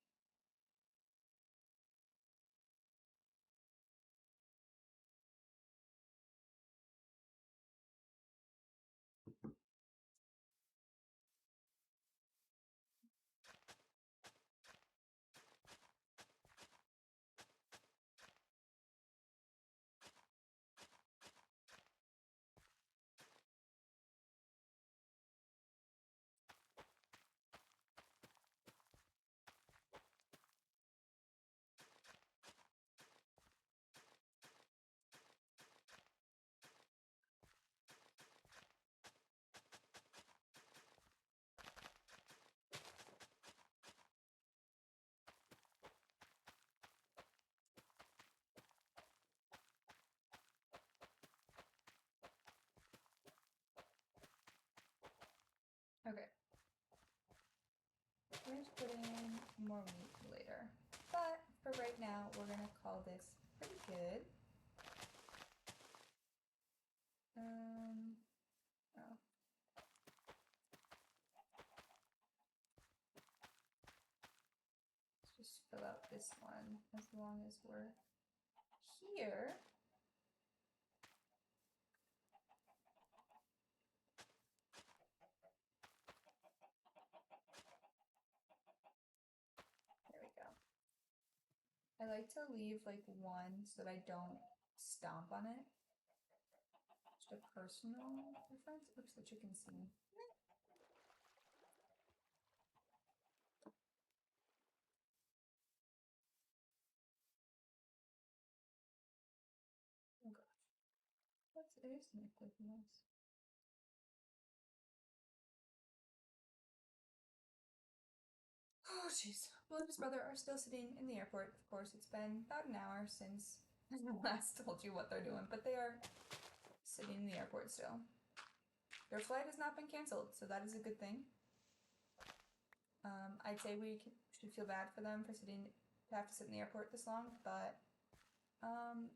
Okay. We're just putting more wheat later. But for right now, we're going to call this pretty good. Oh. Let's just fill out this one as long as we're here. I like to leave like one so that I don't stomp on it. Just a personal preference. Oops, the chicken's seen. Oh gosh. What's it is liquid this? Oh jeez. Will and his brother are still sitting in the airport. Of course, it's been about an hour since I last told you what they're doing, but they are sitting in the airport still. Their flight has not been canceled, so that is a good thing. I'd say we should feel bad for them for have to sit in the airport this long, but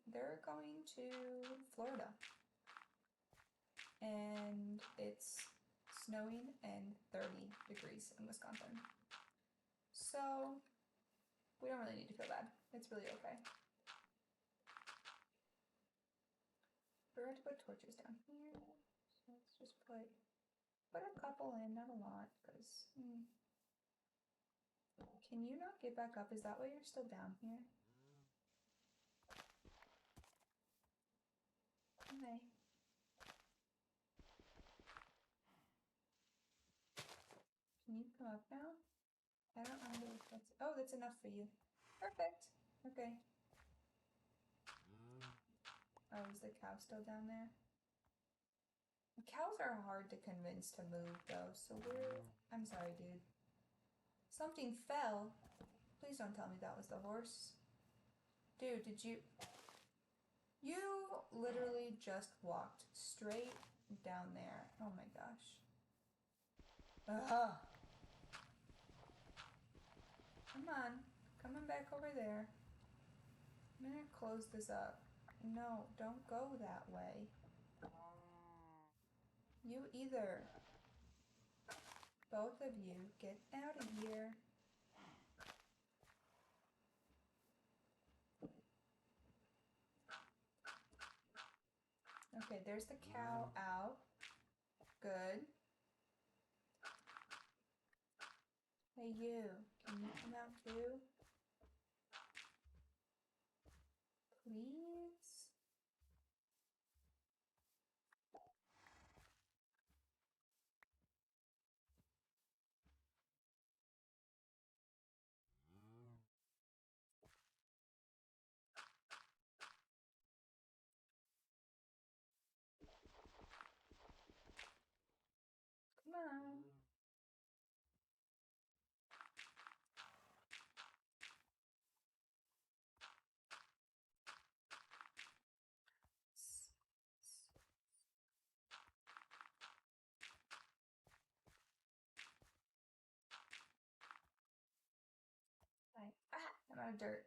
they're going to Florida, and it's snowing and 30 degrees in Wisconsin. So we don't really need to feel bad. It's really okay. We're going to put torches down here. So let's just put a couple in, not a lot, because can you not get back up? Is that why you're still down here? Okay. Can you come up now? I don't remember if that's... Oh, that's enough for you. Perfect. Okay. Oh, is the cow still down there? The cows are hard to convince to move, though, so we're... I'm sorry, dude. Something fell. Please don't tell me that was the horse. Dude, did you... You literally just walked straight down there. Oh my gosh. Ugh. Come on. Coming back over there. I'm gonna close this up. No, don't go that way. You either. Both of you, get out of here. Okay, there's the cow out. Good. Hey you, can you come out too? Please? Come on. I'm out of dirt.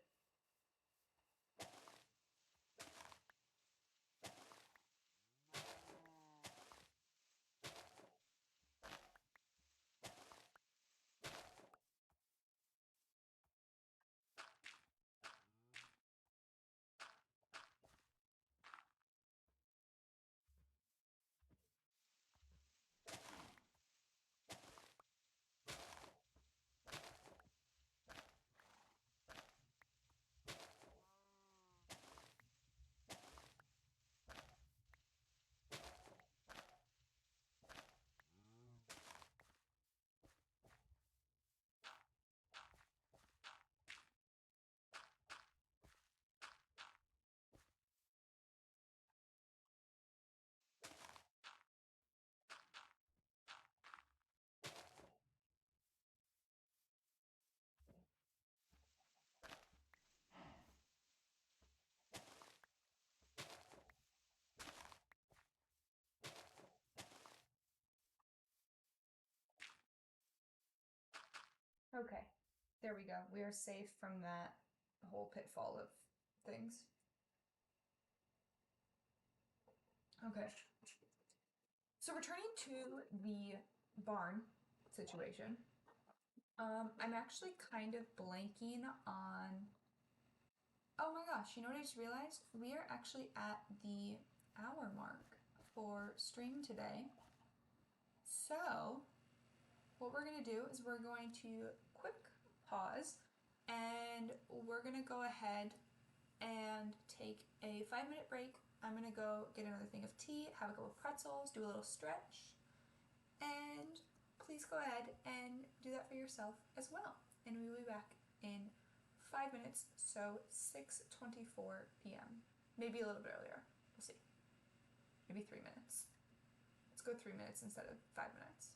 Okay, there we go. We are safe from that whole pitfall of things. Okay. So returning to the barn situation, I'm actually kind of blanking on... Oh my gosh, you know what I just realized? We are actually at the hour mark for stream today. So what we're going to do is we're going to quick pause and and we're gonna go ahead and take a 5-minute break. I'm gonna go get another thing of tea, have a couple of pretzels, do a little stretch, and please go ahead and do that for yourself as well. And we will be back in 5 minutes, so 6:24 p.m. Maybe a little bit earlier. We'll see. Maybe 3 minutes. Let's go 3 minutes instead of 5 minutes.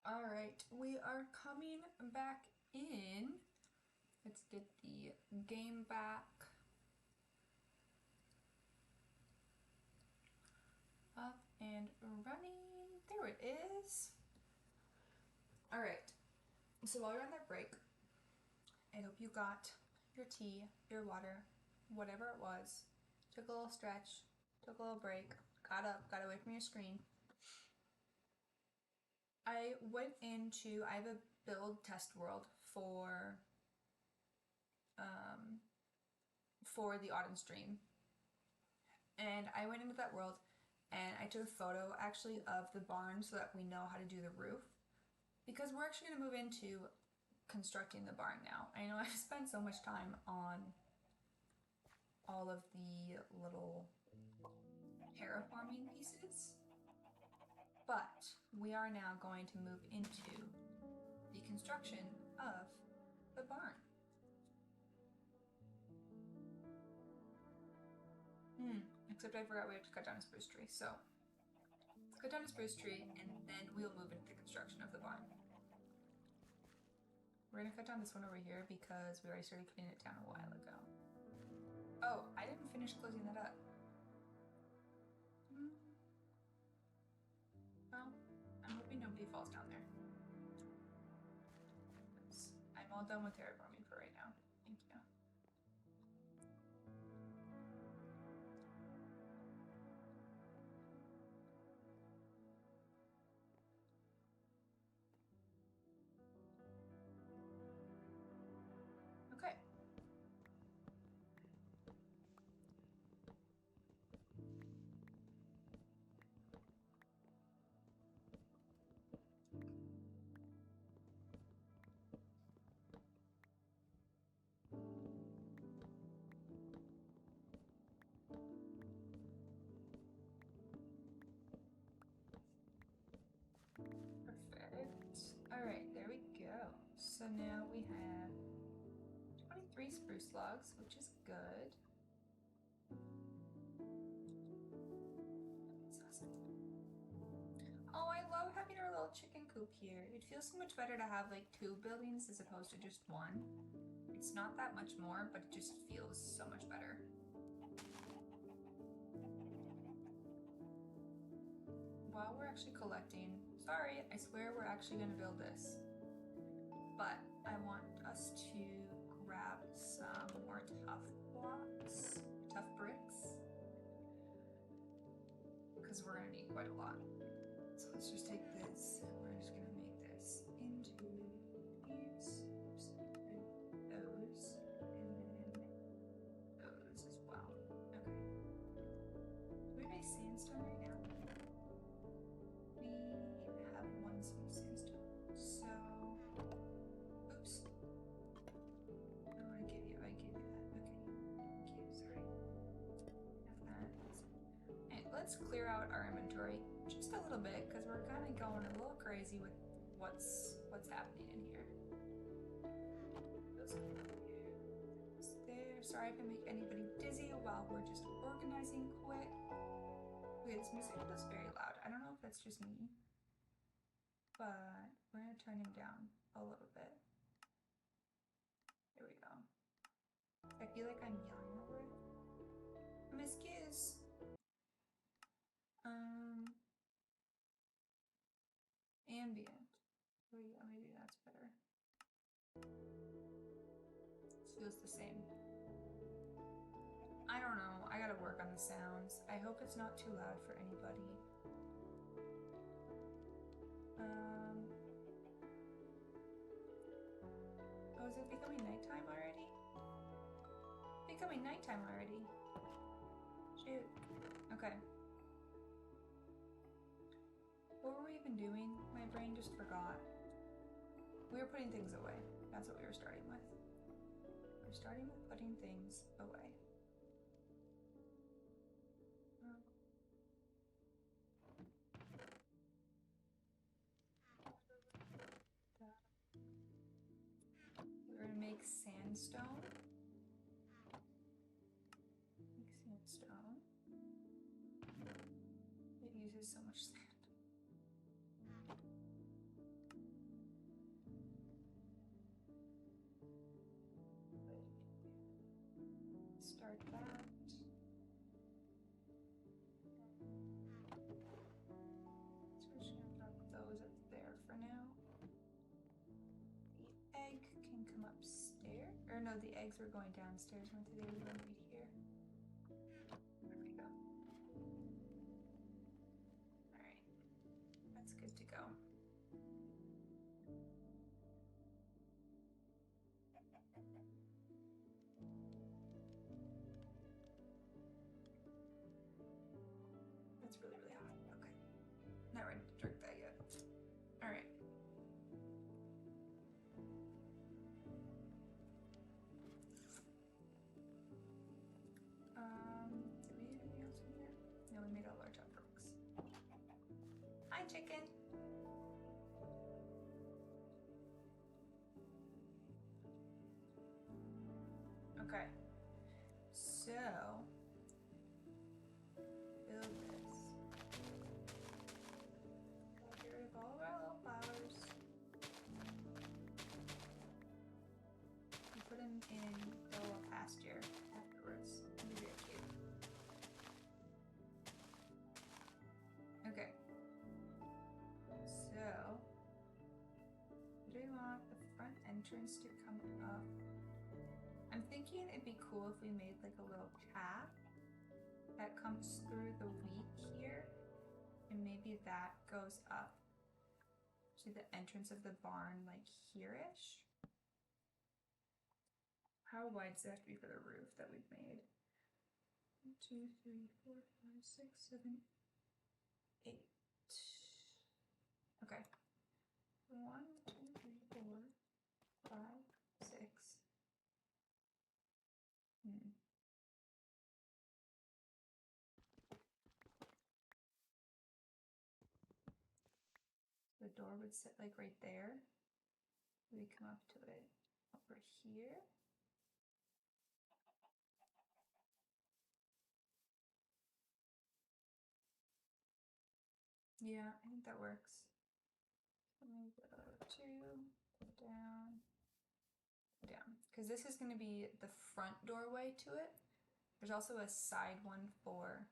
All right, we are coming back in. Let's get the game back up and running. There it is. All right, So while you're on that break, I hope you got your tea, your water, whatever it was, took a little stretch, took a little break, got up, got away from your screen. I have a build test world for the autumn stream. And I went into that world and I took a photo actually of the barn so that we know how to do the roof. Because we're actually going to move into constructing the barn now. I know I've spent so much time on all of the little terraforming pieces, but we are now going to move into the construction of the barn. Except I forgot we have to cut down a spruce tree, so let's cut down a spruce tree and then we'll move into the construction of the barn. We're gonna cut down this one over here because we already started cutting it down a while ago. Oh, I didn't finish closing that up. Well, I'm hoping nobody falls down there. I'm all done with terraforming for right now. Thank you. Okay. Alright, there we go. So now we have 23 spruce logs, which is good. Oh, I love having our little chicken coop here. It feels so much better to have like 2 buildings as opposed to just 1. It's not that much more, but it just feels so much better. While we're actually collecting, sorry, I swear we're actually going to build this. But I want us to grab some more tough blocks, tough bricks, because we're going to need quite a lot. So let's just take this, we're just going to make this into these, oops, and those, and then those as well. Okay. Do we have any sandstone right now? We have 1 smooth sandstone. So, oops. I don't want to give you, I gave you that. Okay. Thank you, sorry. Have that. And let's clear out our inventory just a little bit because we're kind of going a little crazy with what's happening in here. Those there. Sorry if I make anybody dizzy while we're just organizing quick. Okay, this music is very loud. I don't know if that's just me, but we're gonna turn him down a little bit. There we go. I feel like I'm yelling over it. Miss Kiss. Ambient. There we go, maybe that's better. This feels the same. I don't know, I gotta work on the sounds. I hope it's not too loud for anybody. Oh, is it becoming nighttime already? Becoming nighttime already. Shoot. Okay. What were we even doing? My brain just forgot. We were putting things away. That's what we were starting with. We're starting with putting things away. We're gonna make sandstone. Make sandstone. It uses so much sand. Start that. So we're just gonna drop those up there for now. can come upstairs. Or no, the eggs were going downstairs when today we were right here. There we go. Alright. That's good to go. That's really, really hot. Okay. Not ready to drink that yet. Alright. Did we eat anything else in here? No, we made all our top rocks. Hi, chicken. Okay. So, build this. Get rid of all of our little flowers. And put them in the little pasture afterwards. It'll be very cute. Okay. So, do we want the front entrance to come up? I'm thinking it'd be cool if we made like a little path that comes through the wheat here, and maybe that goes up to the entrance of the barn, like here-ish. How wide does it have to be for the roof that we've made? 1, 2, 3, 4, 5, 6, 7, 8. Okay. 1, 2, 3, 4, 5, 6. The door would sit like right there. We come up to it over here. Yeah, I think that works. Let me go 2, down, down. Because this is going to be the front doorway to it. There's also a side one for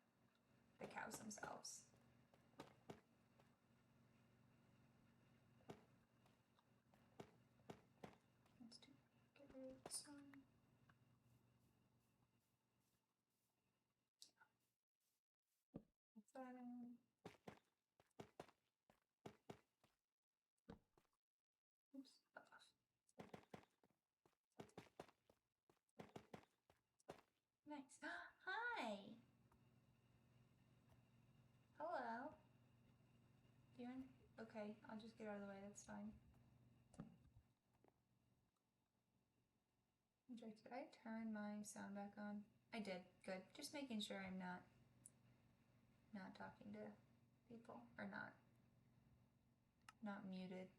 the cows themselves. Let's get rid of this one. Put that in. Oops, off. Nice. Hi. Hello. Okay, I'll just get out of the way, that's fine. Did I turn my sound back on? I did, good. Just making sure I'm not talking to people, or not muted.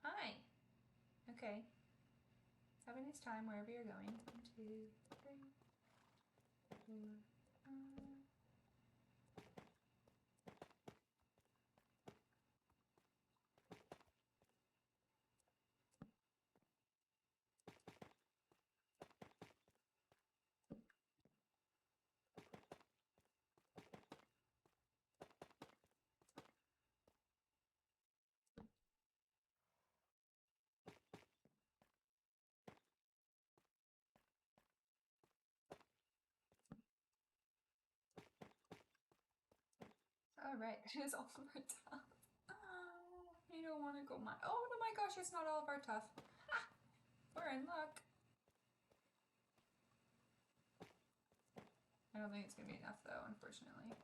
Hi. Okay. Have a nice time wherever you're going. 1, 2, 3, 4, 5. All right, it is all of our tough. Oh, you don't want to go my. Oh no, my gosh, it's not all of our tough. Ah, we're in luck. I don't think it's gonna be enough though, unfortunately.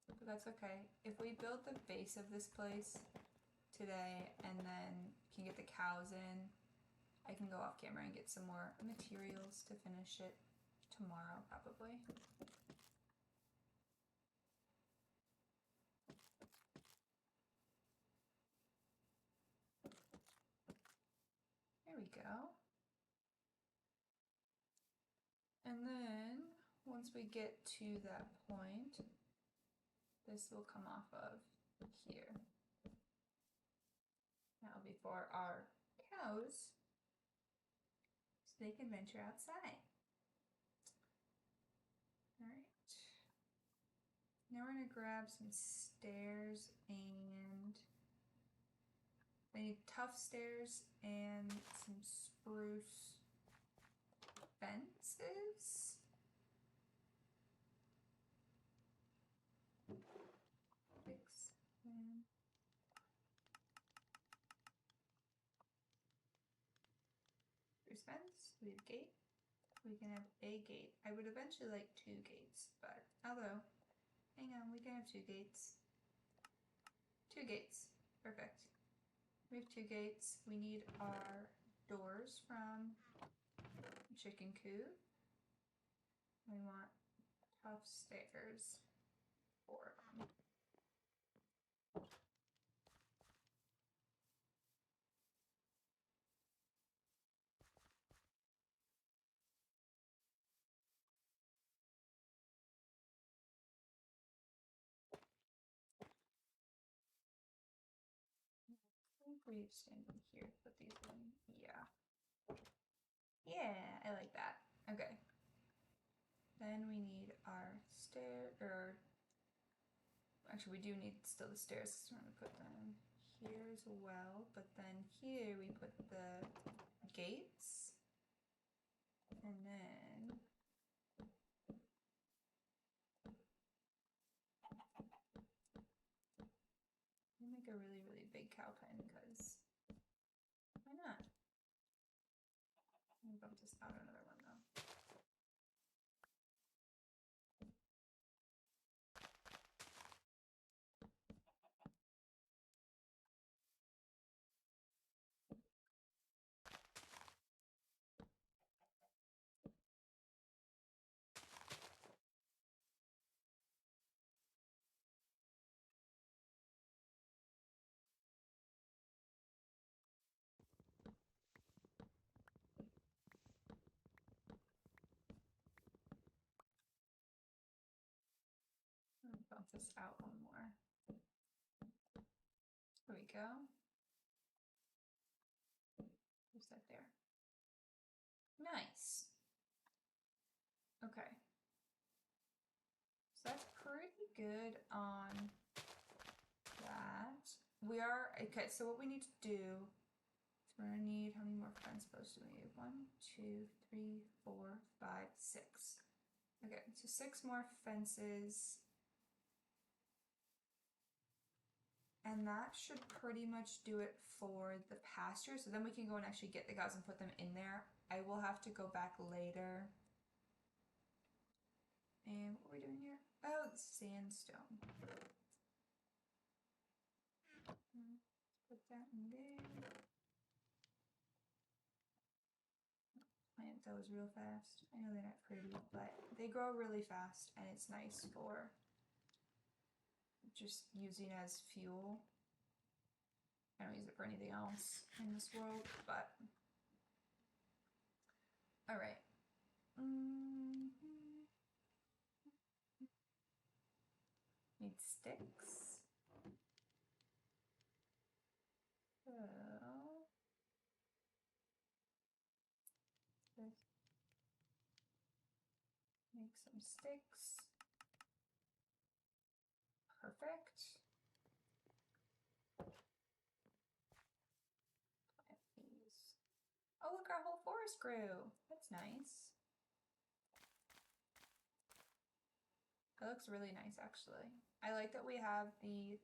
But that's okay. If we build the base of this place today and then can get the cows in, I can go off camera and get some more materials to finish it tomorrow, probably. There we go. And then once we get to that point, this will come off of here. That'll be for our cows so they can venture outside. All right. Now we're gonna grab some stairs and tough stairs and some spruce fences. Spruce fence. We have gate. We can have a gate. I would eventually like 2 gates, but although, hang on, we can have 2 gates. 2 gates. Perfect. We have 2 gates. We need our doors from chicken coop. We want tough stairs for them. I think we stand in here, put these in. Yeah. Yeah, I like that. Okay. Then we need our stair, or actually we do need still the stairs, so I'm gonna put them here as well, but then here we put the gates, and then we make a really, really big cow pen, because why not? Let me bump this out another one though. Bump this out one more. There we go. Who's that there? Nice. Okay. So that's pretty good on that. We are, okay, so what we need to do is we're gonna need, how many more fence posts do we need? 1, 2, 3, 4, 5, 6. Okay, so 6 more fences. And that should pretty much do it for the pasture. So then we can go and actually get the cows and put them in there. I will have to go back later. And what are we doing here? Oh, sandstone. Put that in there. Plant those real fast. I know they're not pretty, but they grow really fast and it's nice for just using as fuel. I don't use it for anything else in this world, but all right. Need sticks. So make some sticks. Perfect. Plant these. Oh, look, our whole forest grew. That's nice. That looks really nice, actually. I like that we have the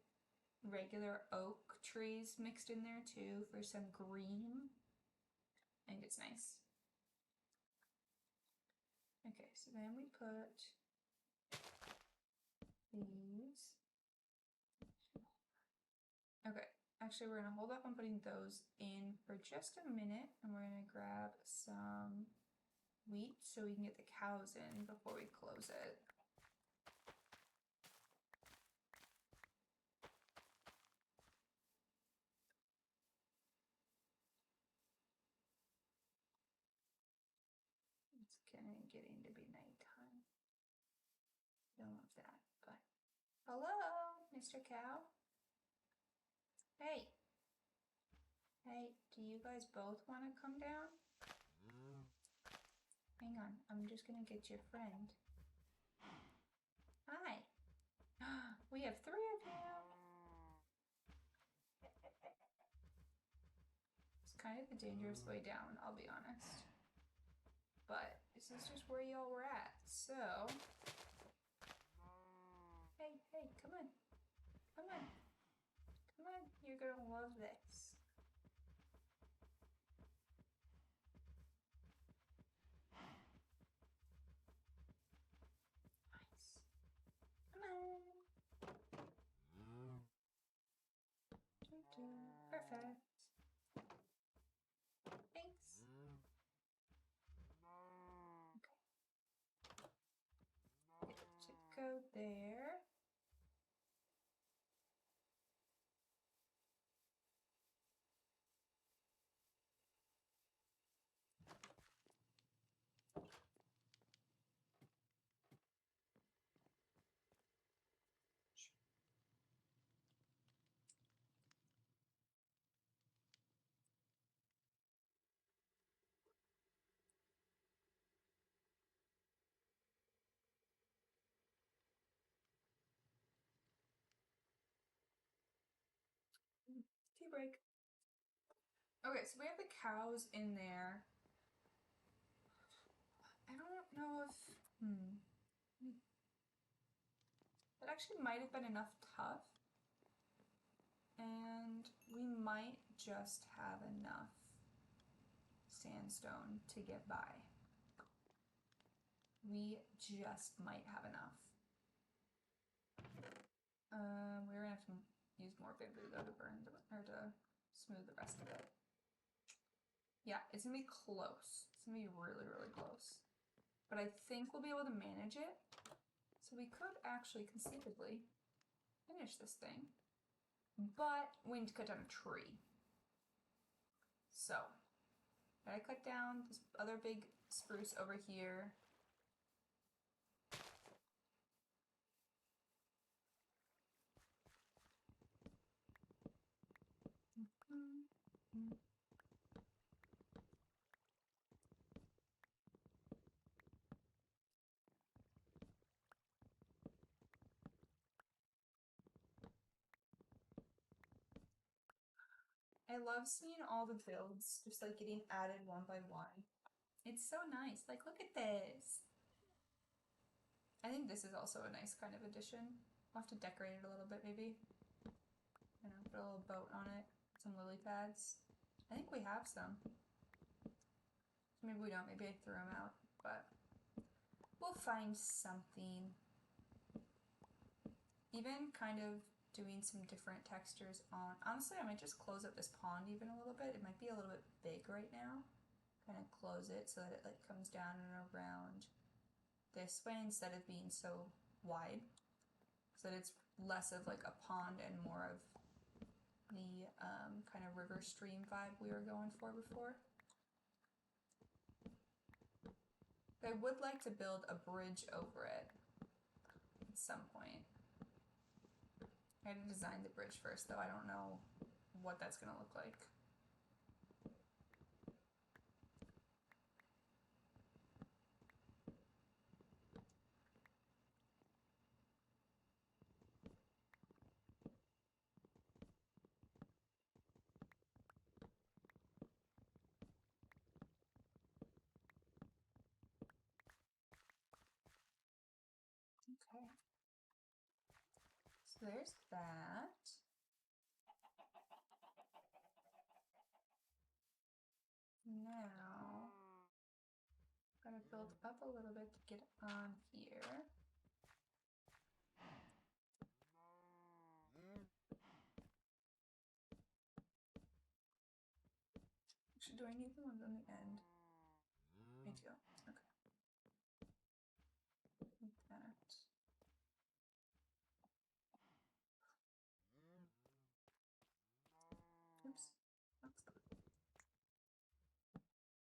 regular oak trees mixed in there too for some green. I think it's nice. Okay, so then we put these. Okay, actually we're gonna hold off on putting those in for just a minute, and we're gonna grab some wheat so we can get the cows in before we close it. It's kind of getting to be nighttime. Don't love that, but hello, Mr. Cow. Hey. Hey, do you guys both want to come down? Hang on, I'm just gonna get your friend. Hi. We have 3 of you. kind of the dangerous way down, I'll be honest. But this is just where y'all were at, so... Hey, hey, come on. Come on. Come on, you're gonna love this. Nice. Come on. Perfect. Thanks. Okay. It should go there. Tea break. Okay, so we have the cows in there. I don't know if... That actually might have been enough tough. And we might just have enough sandstone to get by. We just might have enough. We're gonna have to use more bamboo though to burn or to smooth the rest of it. Yeah, it's gonna be close. It's gonna be really, really close. But I think we'll be able to manage it. So we could actually conceivably finish this thing. But we need to cut down a tree. So, I cut down this other big spruce over here. I love seeing all the builds just like getting added one by one. It's so nice. Like, look at this. I think this is also a nice kind of addition. I'll have to decorate it a little bit maybe. You know, put a little boat on it, some lily pads. I think we have some. Maybe we don't, maybe I threw them out, but we'll find something. Even kind of doing some different textures on. Honestly, I might just close up this pond even a little bit. It might be a little bit big right now. Kind of close it so that it like comes down and around this way instead of being so wide. So that it's less of like a pond and more of the kind of river stream vibe we were going for before. I would like to build a bridge over it at some point. I had to design the bridge first, though. I don't know what that's going to look like. Okay. So there's that. Now, I'm going to build up a little bit to get on here. Actually, do I need the ones on the end? I do. Okay. Like that. Oops. That's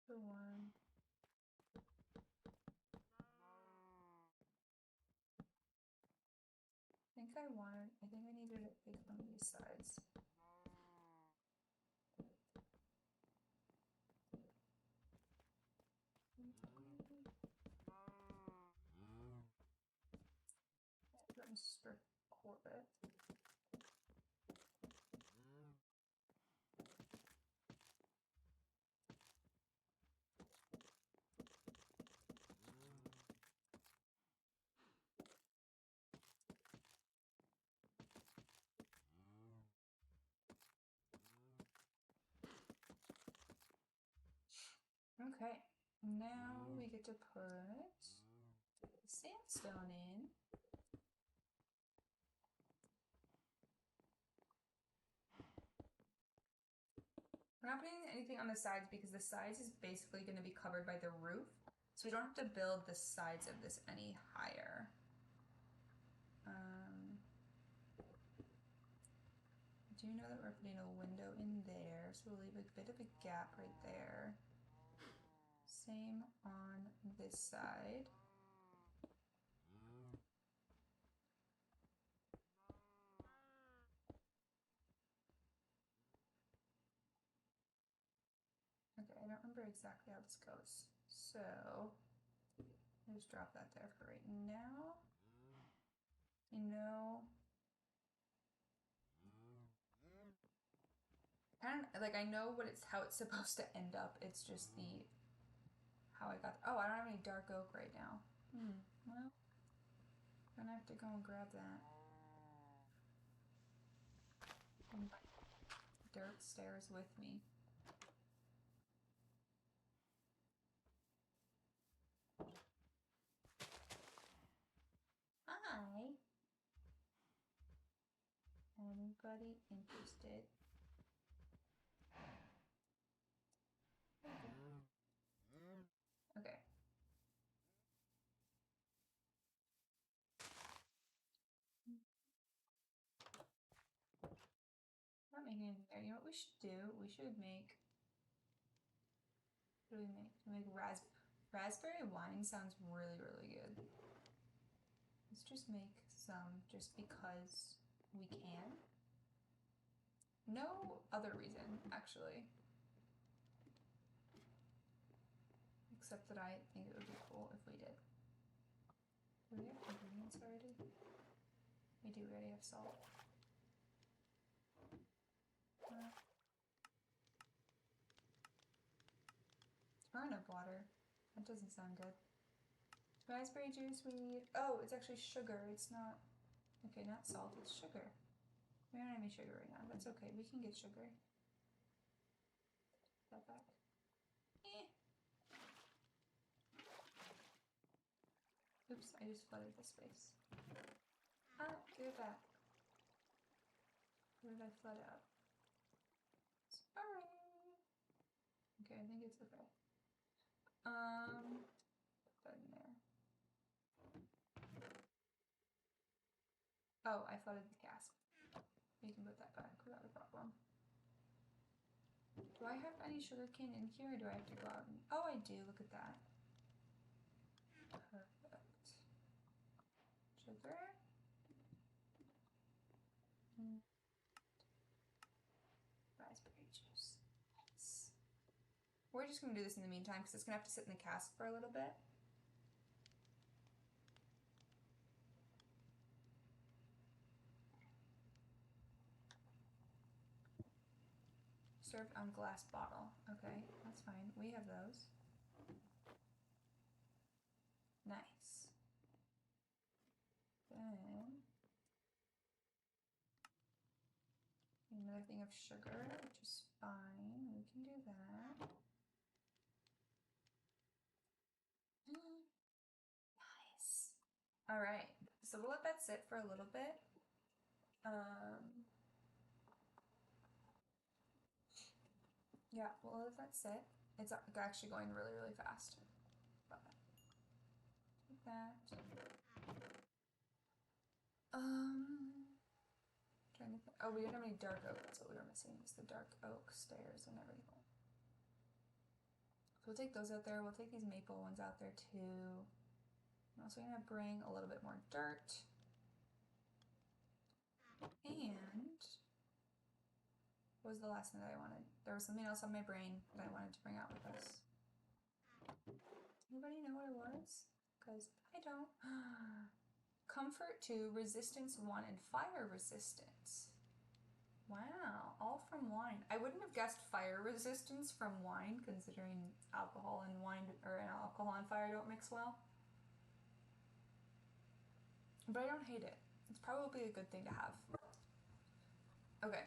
the one. I think I needed it big on these sides. Support it. Okay, now we get to put the sandstone in. We're not putting anything on the sides because the sides is basically going to be covered by the roof. So we don't have to build the sides of this any higher. I do know that we're putting a window in there, so we'll leave a bit of a gap right there. Same on this side. Okay, I don't remember exactly how this goes. So, I'll just drop that there for right now. You know, I know what how it's supposed to end up. It's just how I got. Oh, I don't have any dark oak right now. Well, I'm gonna have to go and grab that. And dirt stairs with me. Hi. Anybody interested? Okay. Not making anything there. You know what we should do? We should make. What do we make? We make raspberry wine. Sounds really, really good. Let's just make some just because we can. No other reason, actually. Except that I think it would be cool if we did. Do we have ingredients already? We do, we already have salt. Turn of water. That doesn't sound good. Raspberry juice we need. Oh, it's actually sugar. It's not. Okay, not salt, it's sugar. We don't have any sugar right now. That's okay. We can get sugar. Put that back. Oops, I just flooded the space. Ah, give it back. Where did I flood out? Sorry. Okay, I think it's okay. Put that in there. Oh, I flooded the cask. You can put that back without a problem. Do I have any sugarcane in here, or do I have to go out and... Oh, I do. Look at that. Perfect. Sugar. Raspberry juice. Nice. We're just going to do this in the meantime because it's going to have to sit in the cask for a little bit. Served on glass bottle. Okay, that's fine. We have those. Nice. Then another thing of sugar, which is fine. We can do that. Nice. All right. So we'll let that sit for a little bit. Yeah, we'll let that sit. It's actually going really, really fast. But take that. Trying to think. Oh, we didn't have any dark oak. That's what we were missing. Is the dark oak stairs and everything. So we'll take those out there. We'll take these maple ones out there too. I'm also gonna bring a little bit more dirt. And what was the last thing that I wanted? There was something else on my brain that I wanted to bring out with us. Anybody know what it was? Because I don't. Comfort 2, resistance 1, and fire resistance. Wow, all from wine. I wouldn't have guessed fire resistance from wine, considering alcohol and wine, or alcohol and fire don't mix well. But I don't hate it. It's probably a good thing to have. Okay,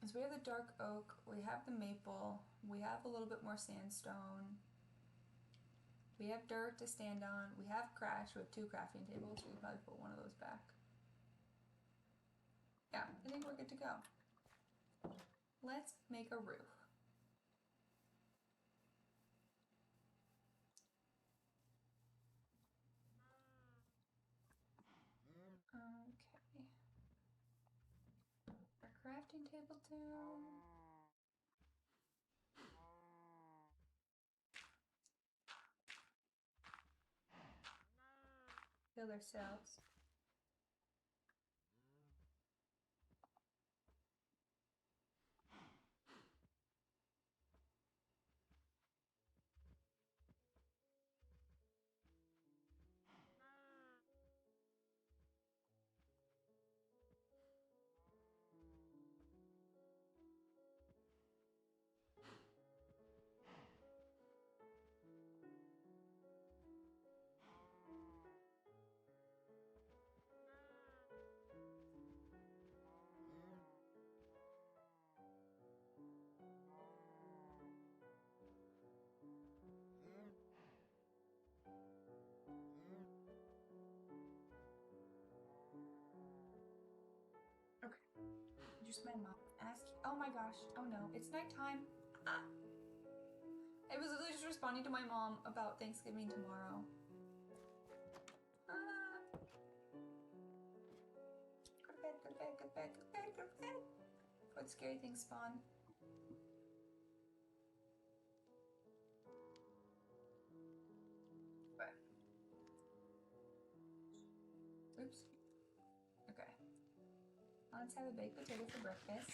so we have the dark oak, we have the maple, we have a little bit more sandstone. We have dirt to stand on. We have crash. We have 2 crafting tables. We can probably put one of those back. Yeah, I think we're good to go. Let's make a roof. Okay. Our crafting table down. Build ourselves. Okay. Just my mom asked. Oh my gosh. Oh no. It's nighttime. Ah. I was literally just responding to my mom about Thanksgiving tomorrow. Ah. Go to bed, go to bed, go to bed, go to bed, go to bed. What scary things spawn? What? Oops. Okay. Let's have a baked potato for breakfast.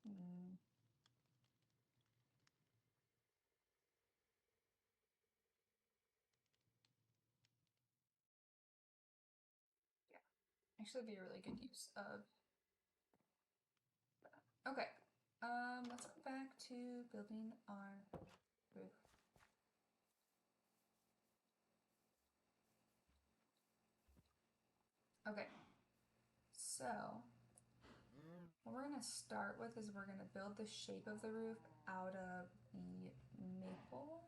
Hmm. Yeah. Actually, be a really good use of that. Okay. Let's go back to building our roof. Okay. So, what we're gonna start with is we're gonna build the shape of the roof out of the maple.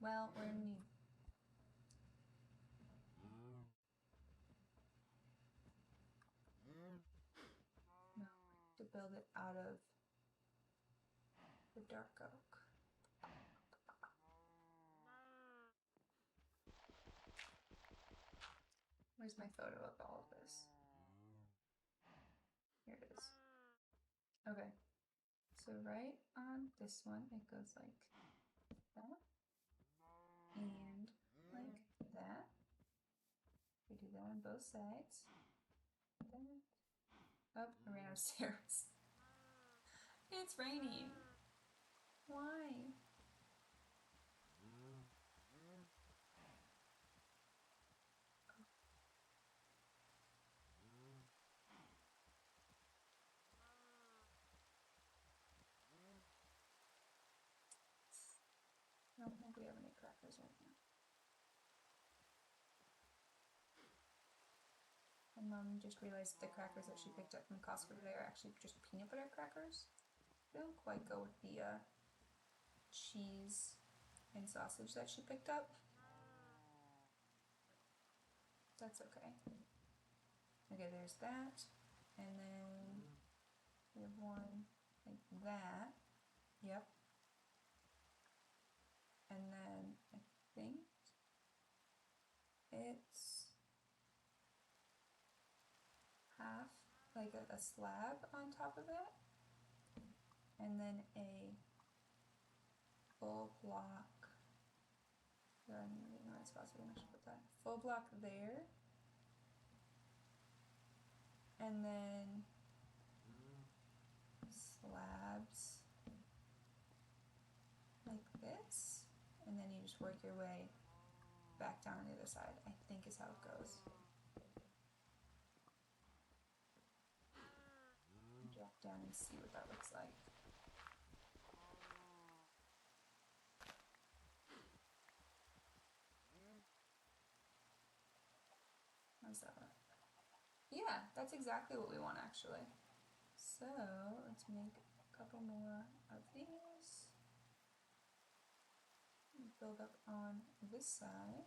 Well, we're gonna need no, to build it out of the dark oak. Where's my photo of all of this? Here it is. Okay. So right on this one, it goes like that and like that. We do that on both sides. That. Oh, I ran upstairs. It's raining. Why? I don't think we have any crackers right now. My mom just realized the crackers that she picked up from Costco today are actually just peanut butter crackers. They don't quite go with the cheese and sausage that she picked up. That's okay. Okay, there's that. And then we have one like that. Yep. And then I think it's half, like a slab on top of it. And then a full block. There are no right spots, we should put that. Full block there. And then slabs like this. And then you just work your way back down on the other side, I think is how it goes. Drop down and see what that looks like. How's that look? Yeah, that's exactly what we want actually. So let's make a couple more of these. Build up on this side.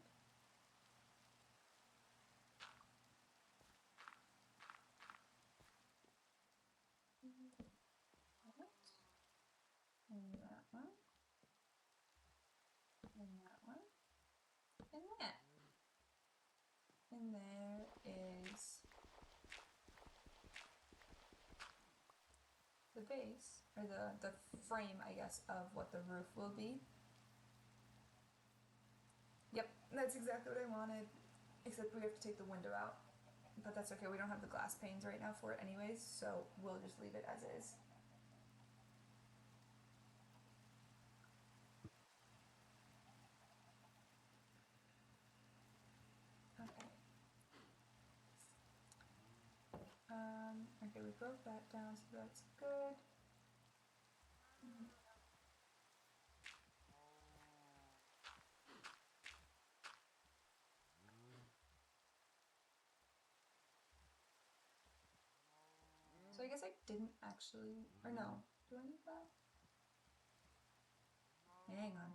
And that one. And that one. And that. And there is the base, or the frame, I guess, of what the roof will be. Yep, that's exactly what I wanted, except we have to take the window out. But that's okay, we don't have the glass panes right now for it anyways, so we'll just leave it as is. Okay. Okay, we broke that down, so that's good. So I guess I didn't actually, or no, do I need that? Hang on.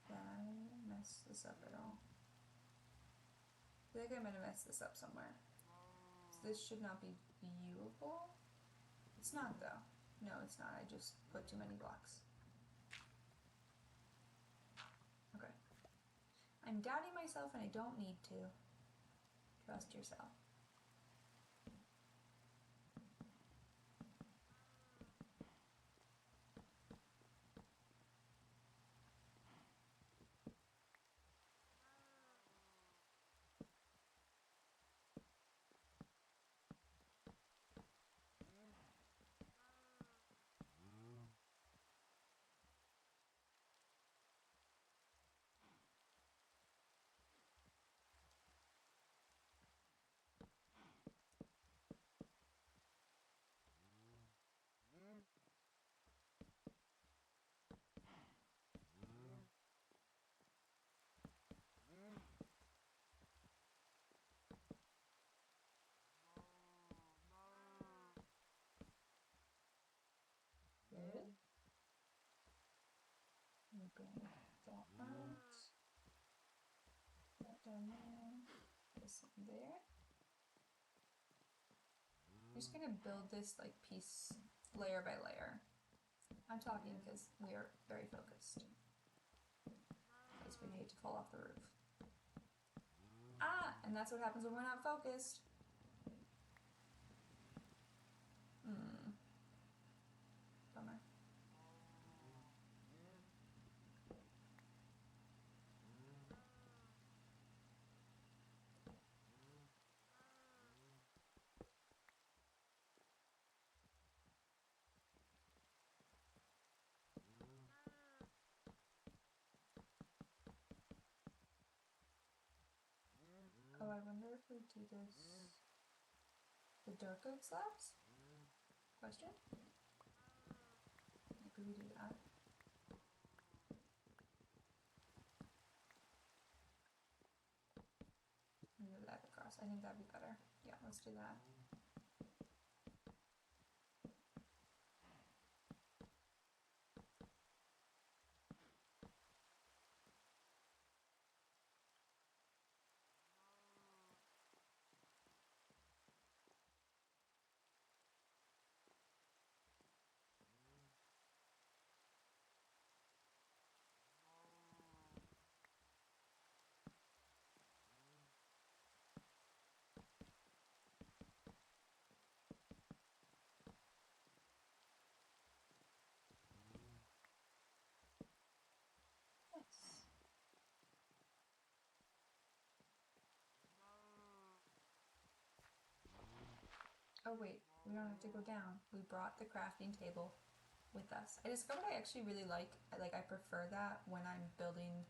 Did I mess this up at all? I feel like I might have messed this up somewhere. So this should not be viewable. It's not though. No, it's not. I just put too many blocks. Okay. I'm doubting myself and I don't need to. Trust yourself. Good. Bring that out. That down there. This one there. I'm just gonna build this like piece layer by layer. I'm talking because we are very focused. Because we hate to fall off the roof. Ah! And that's what happens when we're not focused. Bummer. Oh, I wonder if we do this... The dark oak slabs? Question? Maybe we do that. Move that across. I think that'd be better. Yeah, let's do that. Nice. Oh wait, we don't have to go down. We brought the crafting table with us. I discovered I actually really like I prefer that when I'm building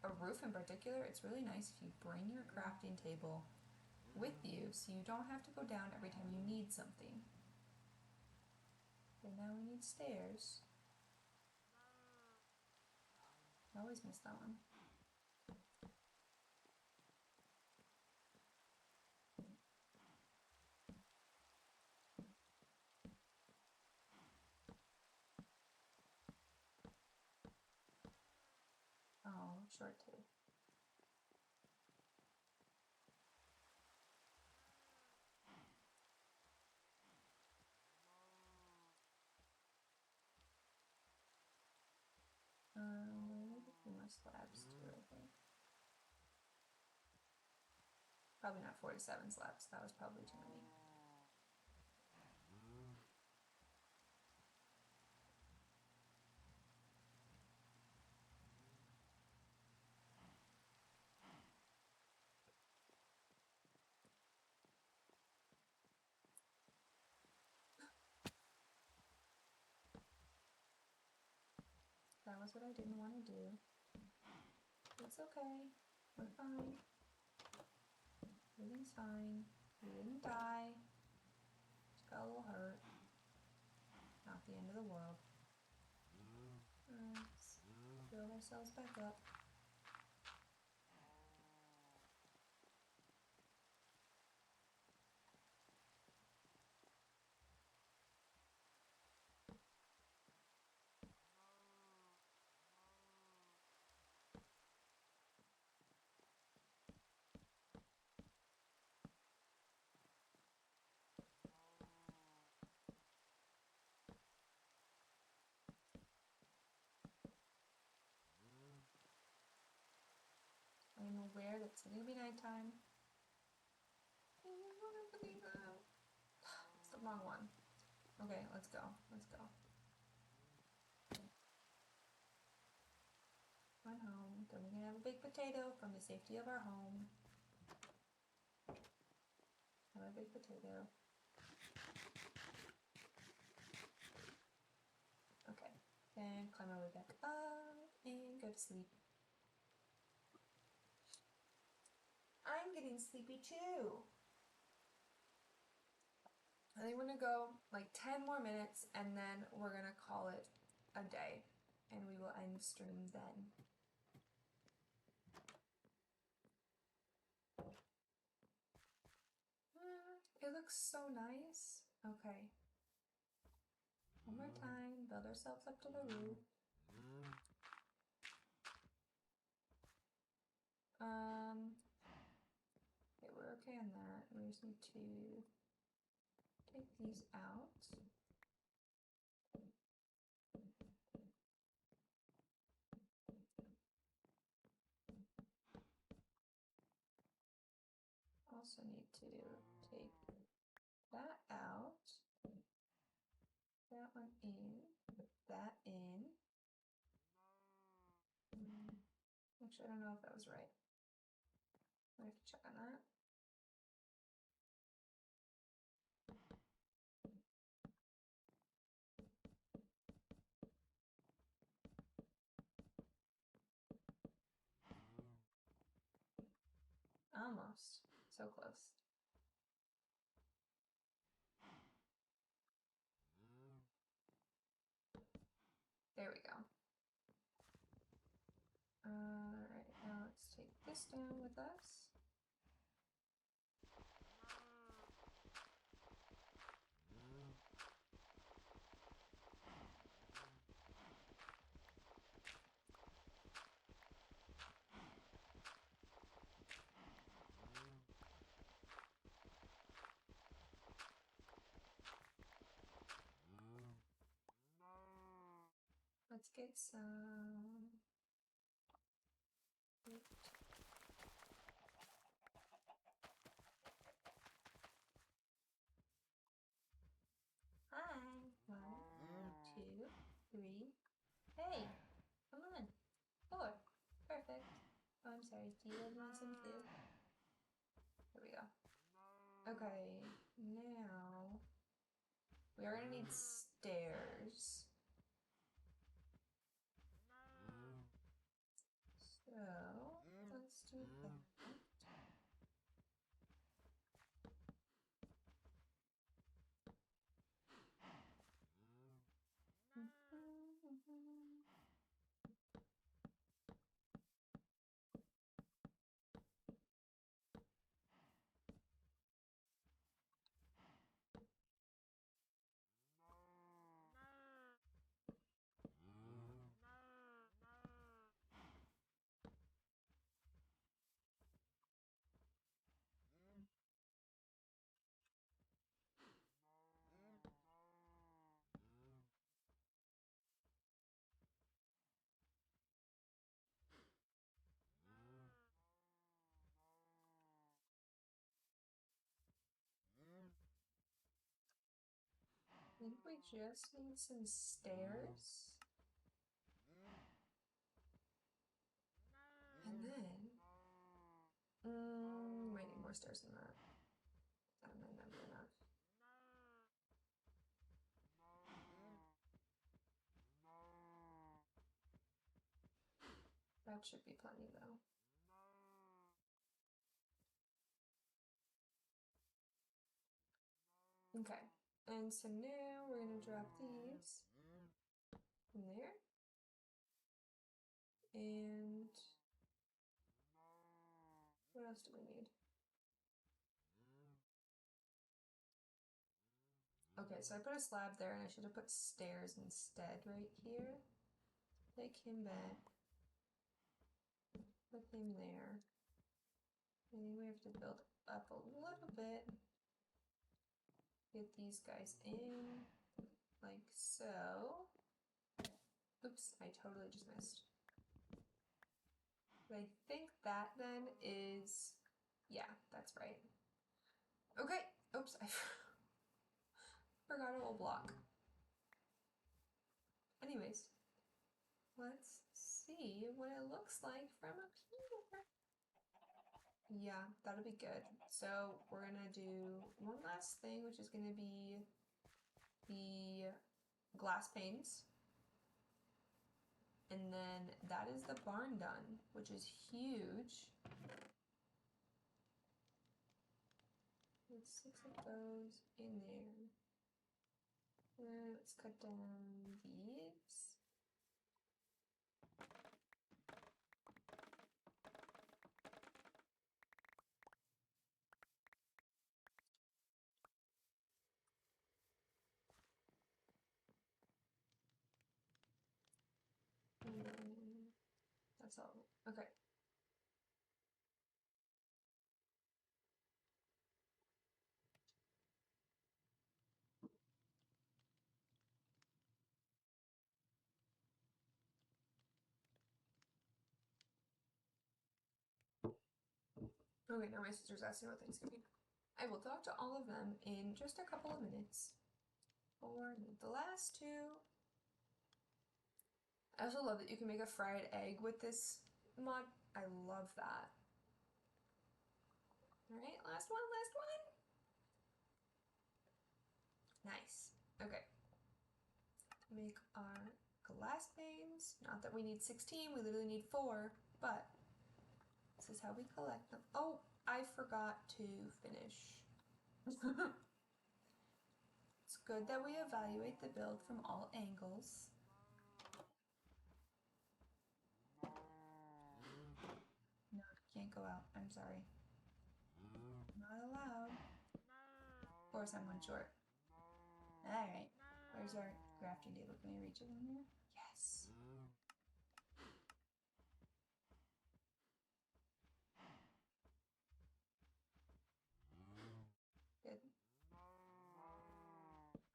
a roof in particular, it's really nice if you bring your crafting table with you so you don't have to go down every time you need something. And now we need stairs. I always miss that one. Oh, short too. A few more slabs too, I think. Probably not 47 slabs. That was probably too many. That was what I didn't want to do. It's okay. We're fine. Everything's fine. We didn't die. Just got a little hurt. Not the end of the world. Let's build ourselves back up. I'm aware that it's gonna be nighttime. It's the wrong one. Okay, let's go. Let's go. Run home. Then we're gonna have a big potato from the safety of our home. Have a big potato. Okay. Then climb our way back up and go to sleep. I'm getting sleepy too. I think we're gonna go like 10 more minutes and then we're gonna call it a day and we will end stream then. It looks so nice. Okay. One more time, build ourselves up to the roof. Okay, we're okay on that. We just need to take these out. Also need to take that out. That one in. Put that in. Actually, I don't know if that was right. I have to check on that. Almost. So close. There we go. Alright, now let's take this down with us. Let's get some fruit. Hi. 1, 2, 3. Hey, come on. 4. Perfect. Oh, I'm sorry. Do you want some too? There we go. Okay, now we are gonna need stairs. So I think we just need some stairs. And then, we need more stairs than that. That might not be enough. That should be plenty though. Okay, and so now we're gonna drop these in there. And what else do we need? Okay, so I put a slab there and I should have put stairs instead right here. Take him back. Put him there. I think we have to build up a little bit. Get these guys in, like so. Oops, I totally just missed. But I think that then is, yeah, that's right. Okay, oops, I forgot a little block. Anyways, let's see what it looks like from up here. Yeah, that'll be good. So we're gonna do one last thing, which is gonna be the glass panes. And then that is the barn done, which is huge. Let's 6 of those in there. Let's cut down these. That's all. Okay. Okay, now my sister's asking about Thanksgiving. I will talk to all of them in just a couple of minutes. Or the last two. I also love that you can make a fried egg with this mod. I love that. Alright, last one, last one. Nice. Okay. Make our glass panes. Not that we need 16, we literally need 4, but this is how we collect them. Oh, I forgot to finish. It's good that we evaluate the build from all angles. No, can't go out. I'm sorry. Not allowed. Of course, I'm one short. Alright. Where's our crafting table? Can we reach it in there? Yes. Good.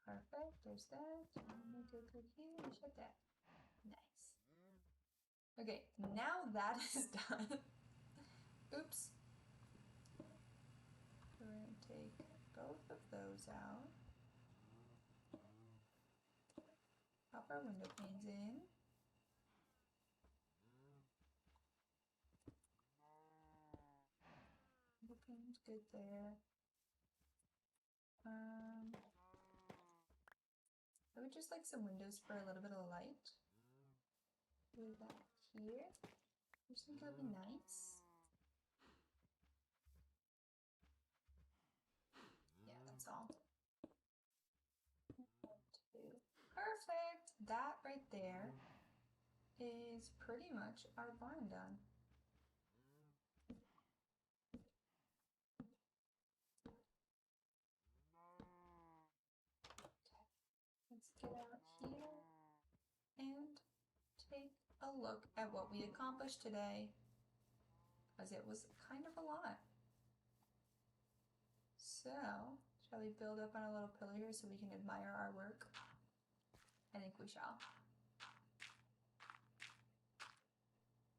Perfect. There's that. I'm gonna go click here and shut that. Nice. Okay, now that is done. Oops. We're gonna take both of those out. Pop our window panes in. Window panes good there. I would just like some windows for a little bit of light. Do that here. I just think it'll be nice. Yeah, that's all. 1, 2. Perfect! that right there is pretty much our barn done. Let's get out here and take a look at what we accomplished today, because it was kind of a lot. So, shall we build up on a little pillar here so we can admire our work? I think we shall.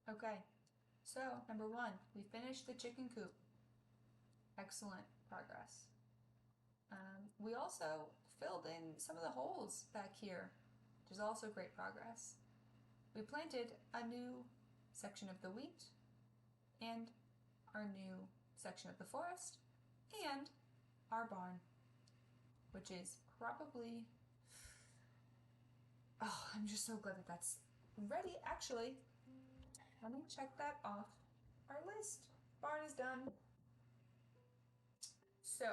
Okay, so number one, we finished the chicken coop. Excellent progress. We also filled in some of the holes back here, which is also great progress. We planted a new section of the wheat and our new section of the forest and our barn, which is probably, oh, I'm just so glad that that's ready. Actually, let me check that off our list. Barn is done. So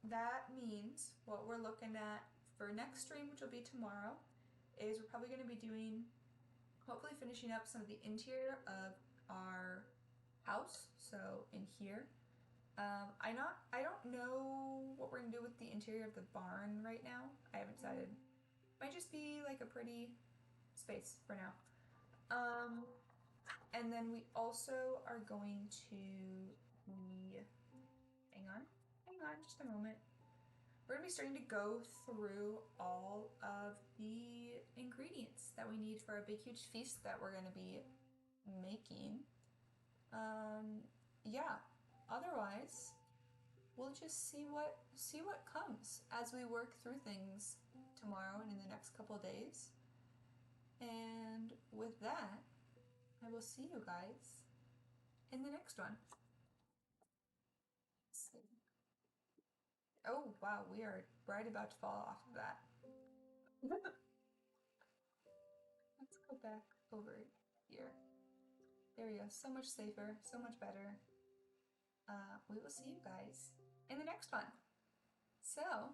that means what we're looking at for next stream, which will be tomorrow, is we're probably going to be doing, hopefully finishing up some of the interior of our house. So in here, I don't know what we're gonna do with the interior of the barn right now. I haven't decided. Might just be like a pretty space for now. And then we also are going to be, hang on just a moment. We're gonna be starting to go through all of the ingredients that we need for a big huge feast that we're gonna be making. Yeah, otherwise we'll just see what comes as we work through things tomorrow and in the next couple days. And with that, I will see you guys in the next one. Oh wow, we are right about to fall off of that. Let's go back over here. There we go, so much safer, so much better. We will see you guys in the next one. So,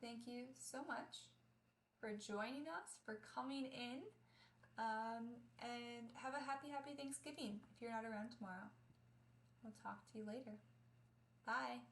thank you so much for joining us, for coming in, and have a happy Thanksgiving if you're not around tomorrow. We'll talk to you later. Bye.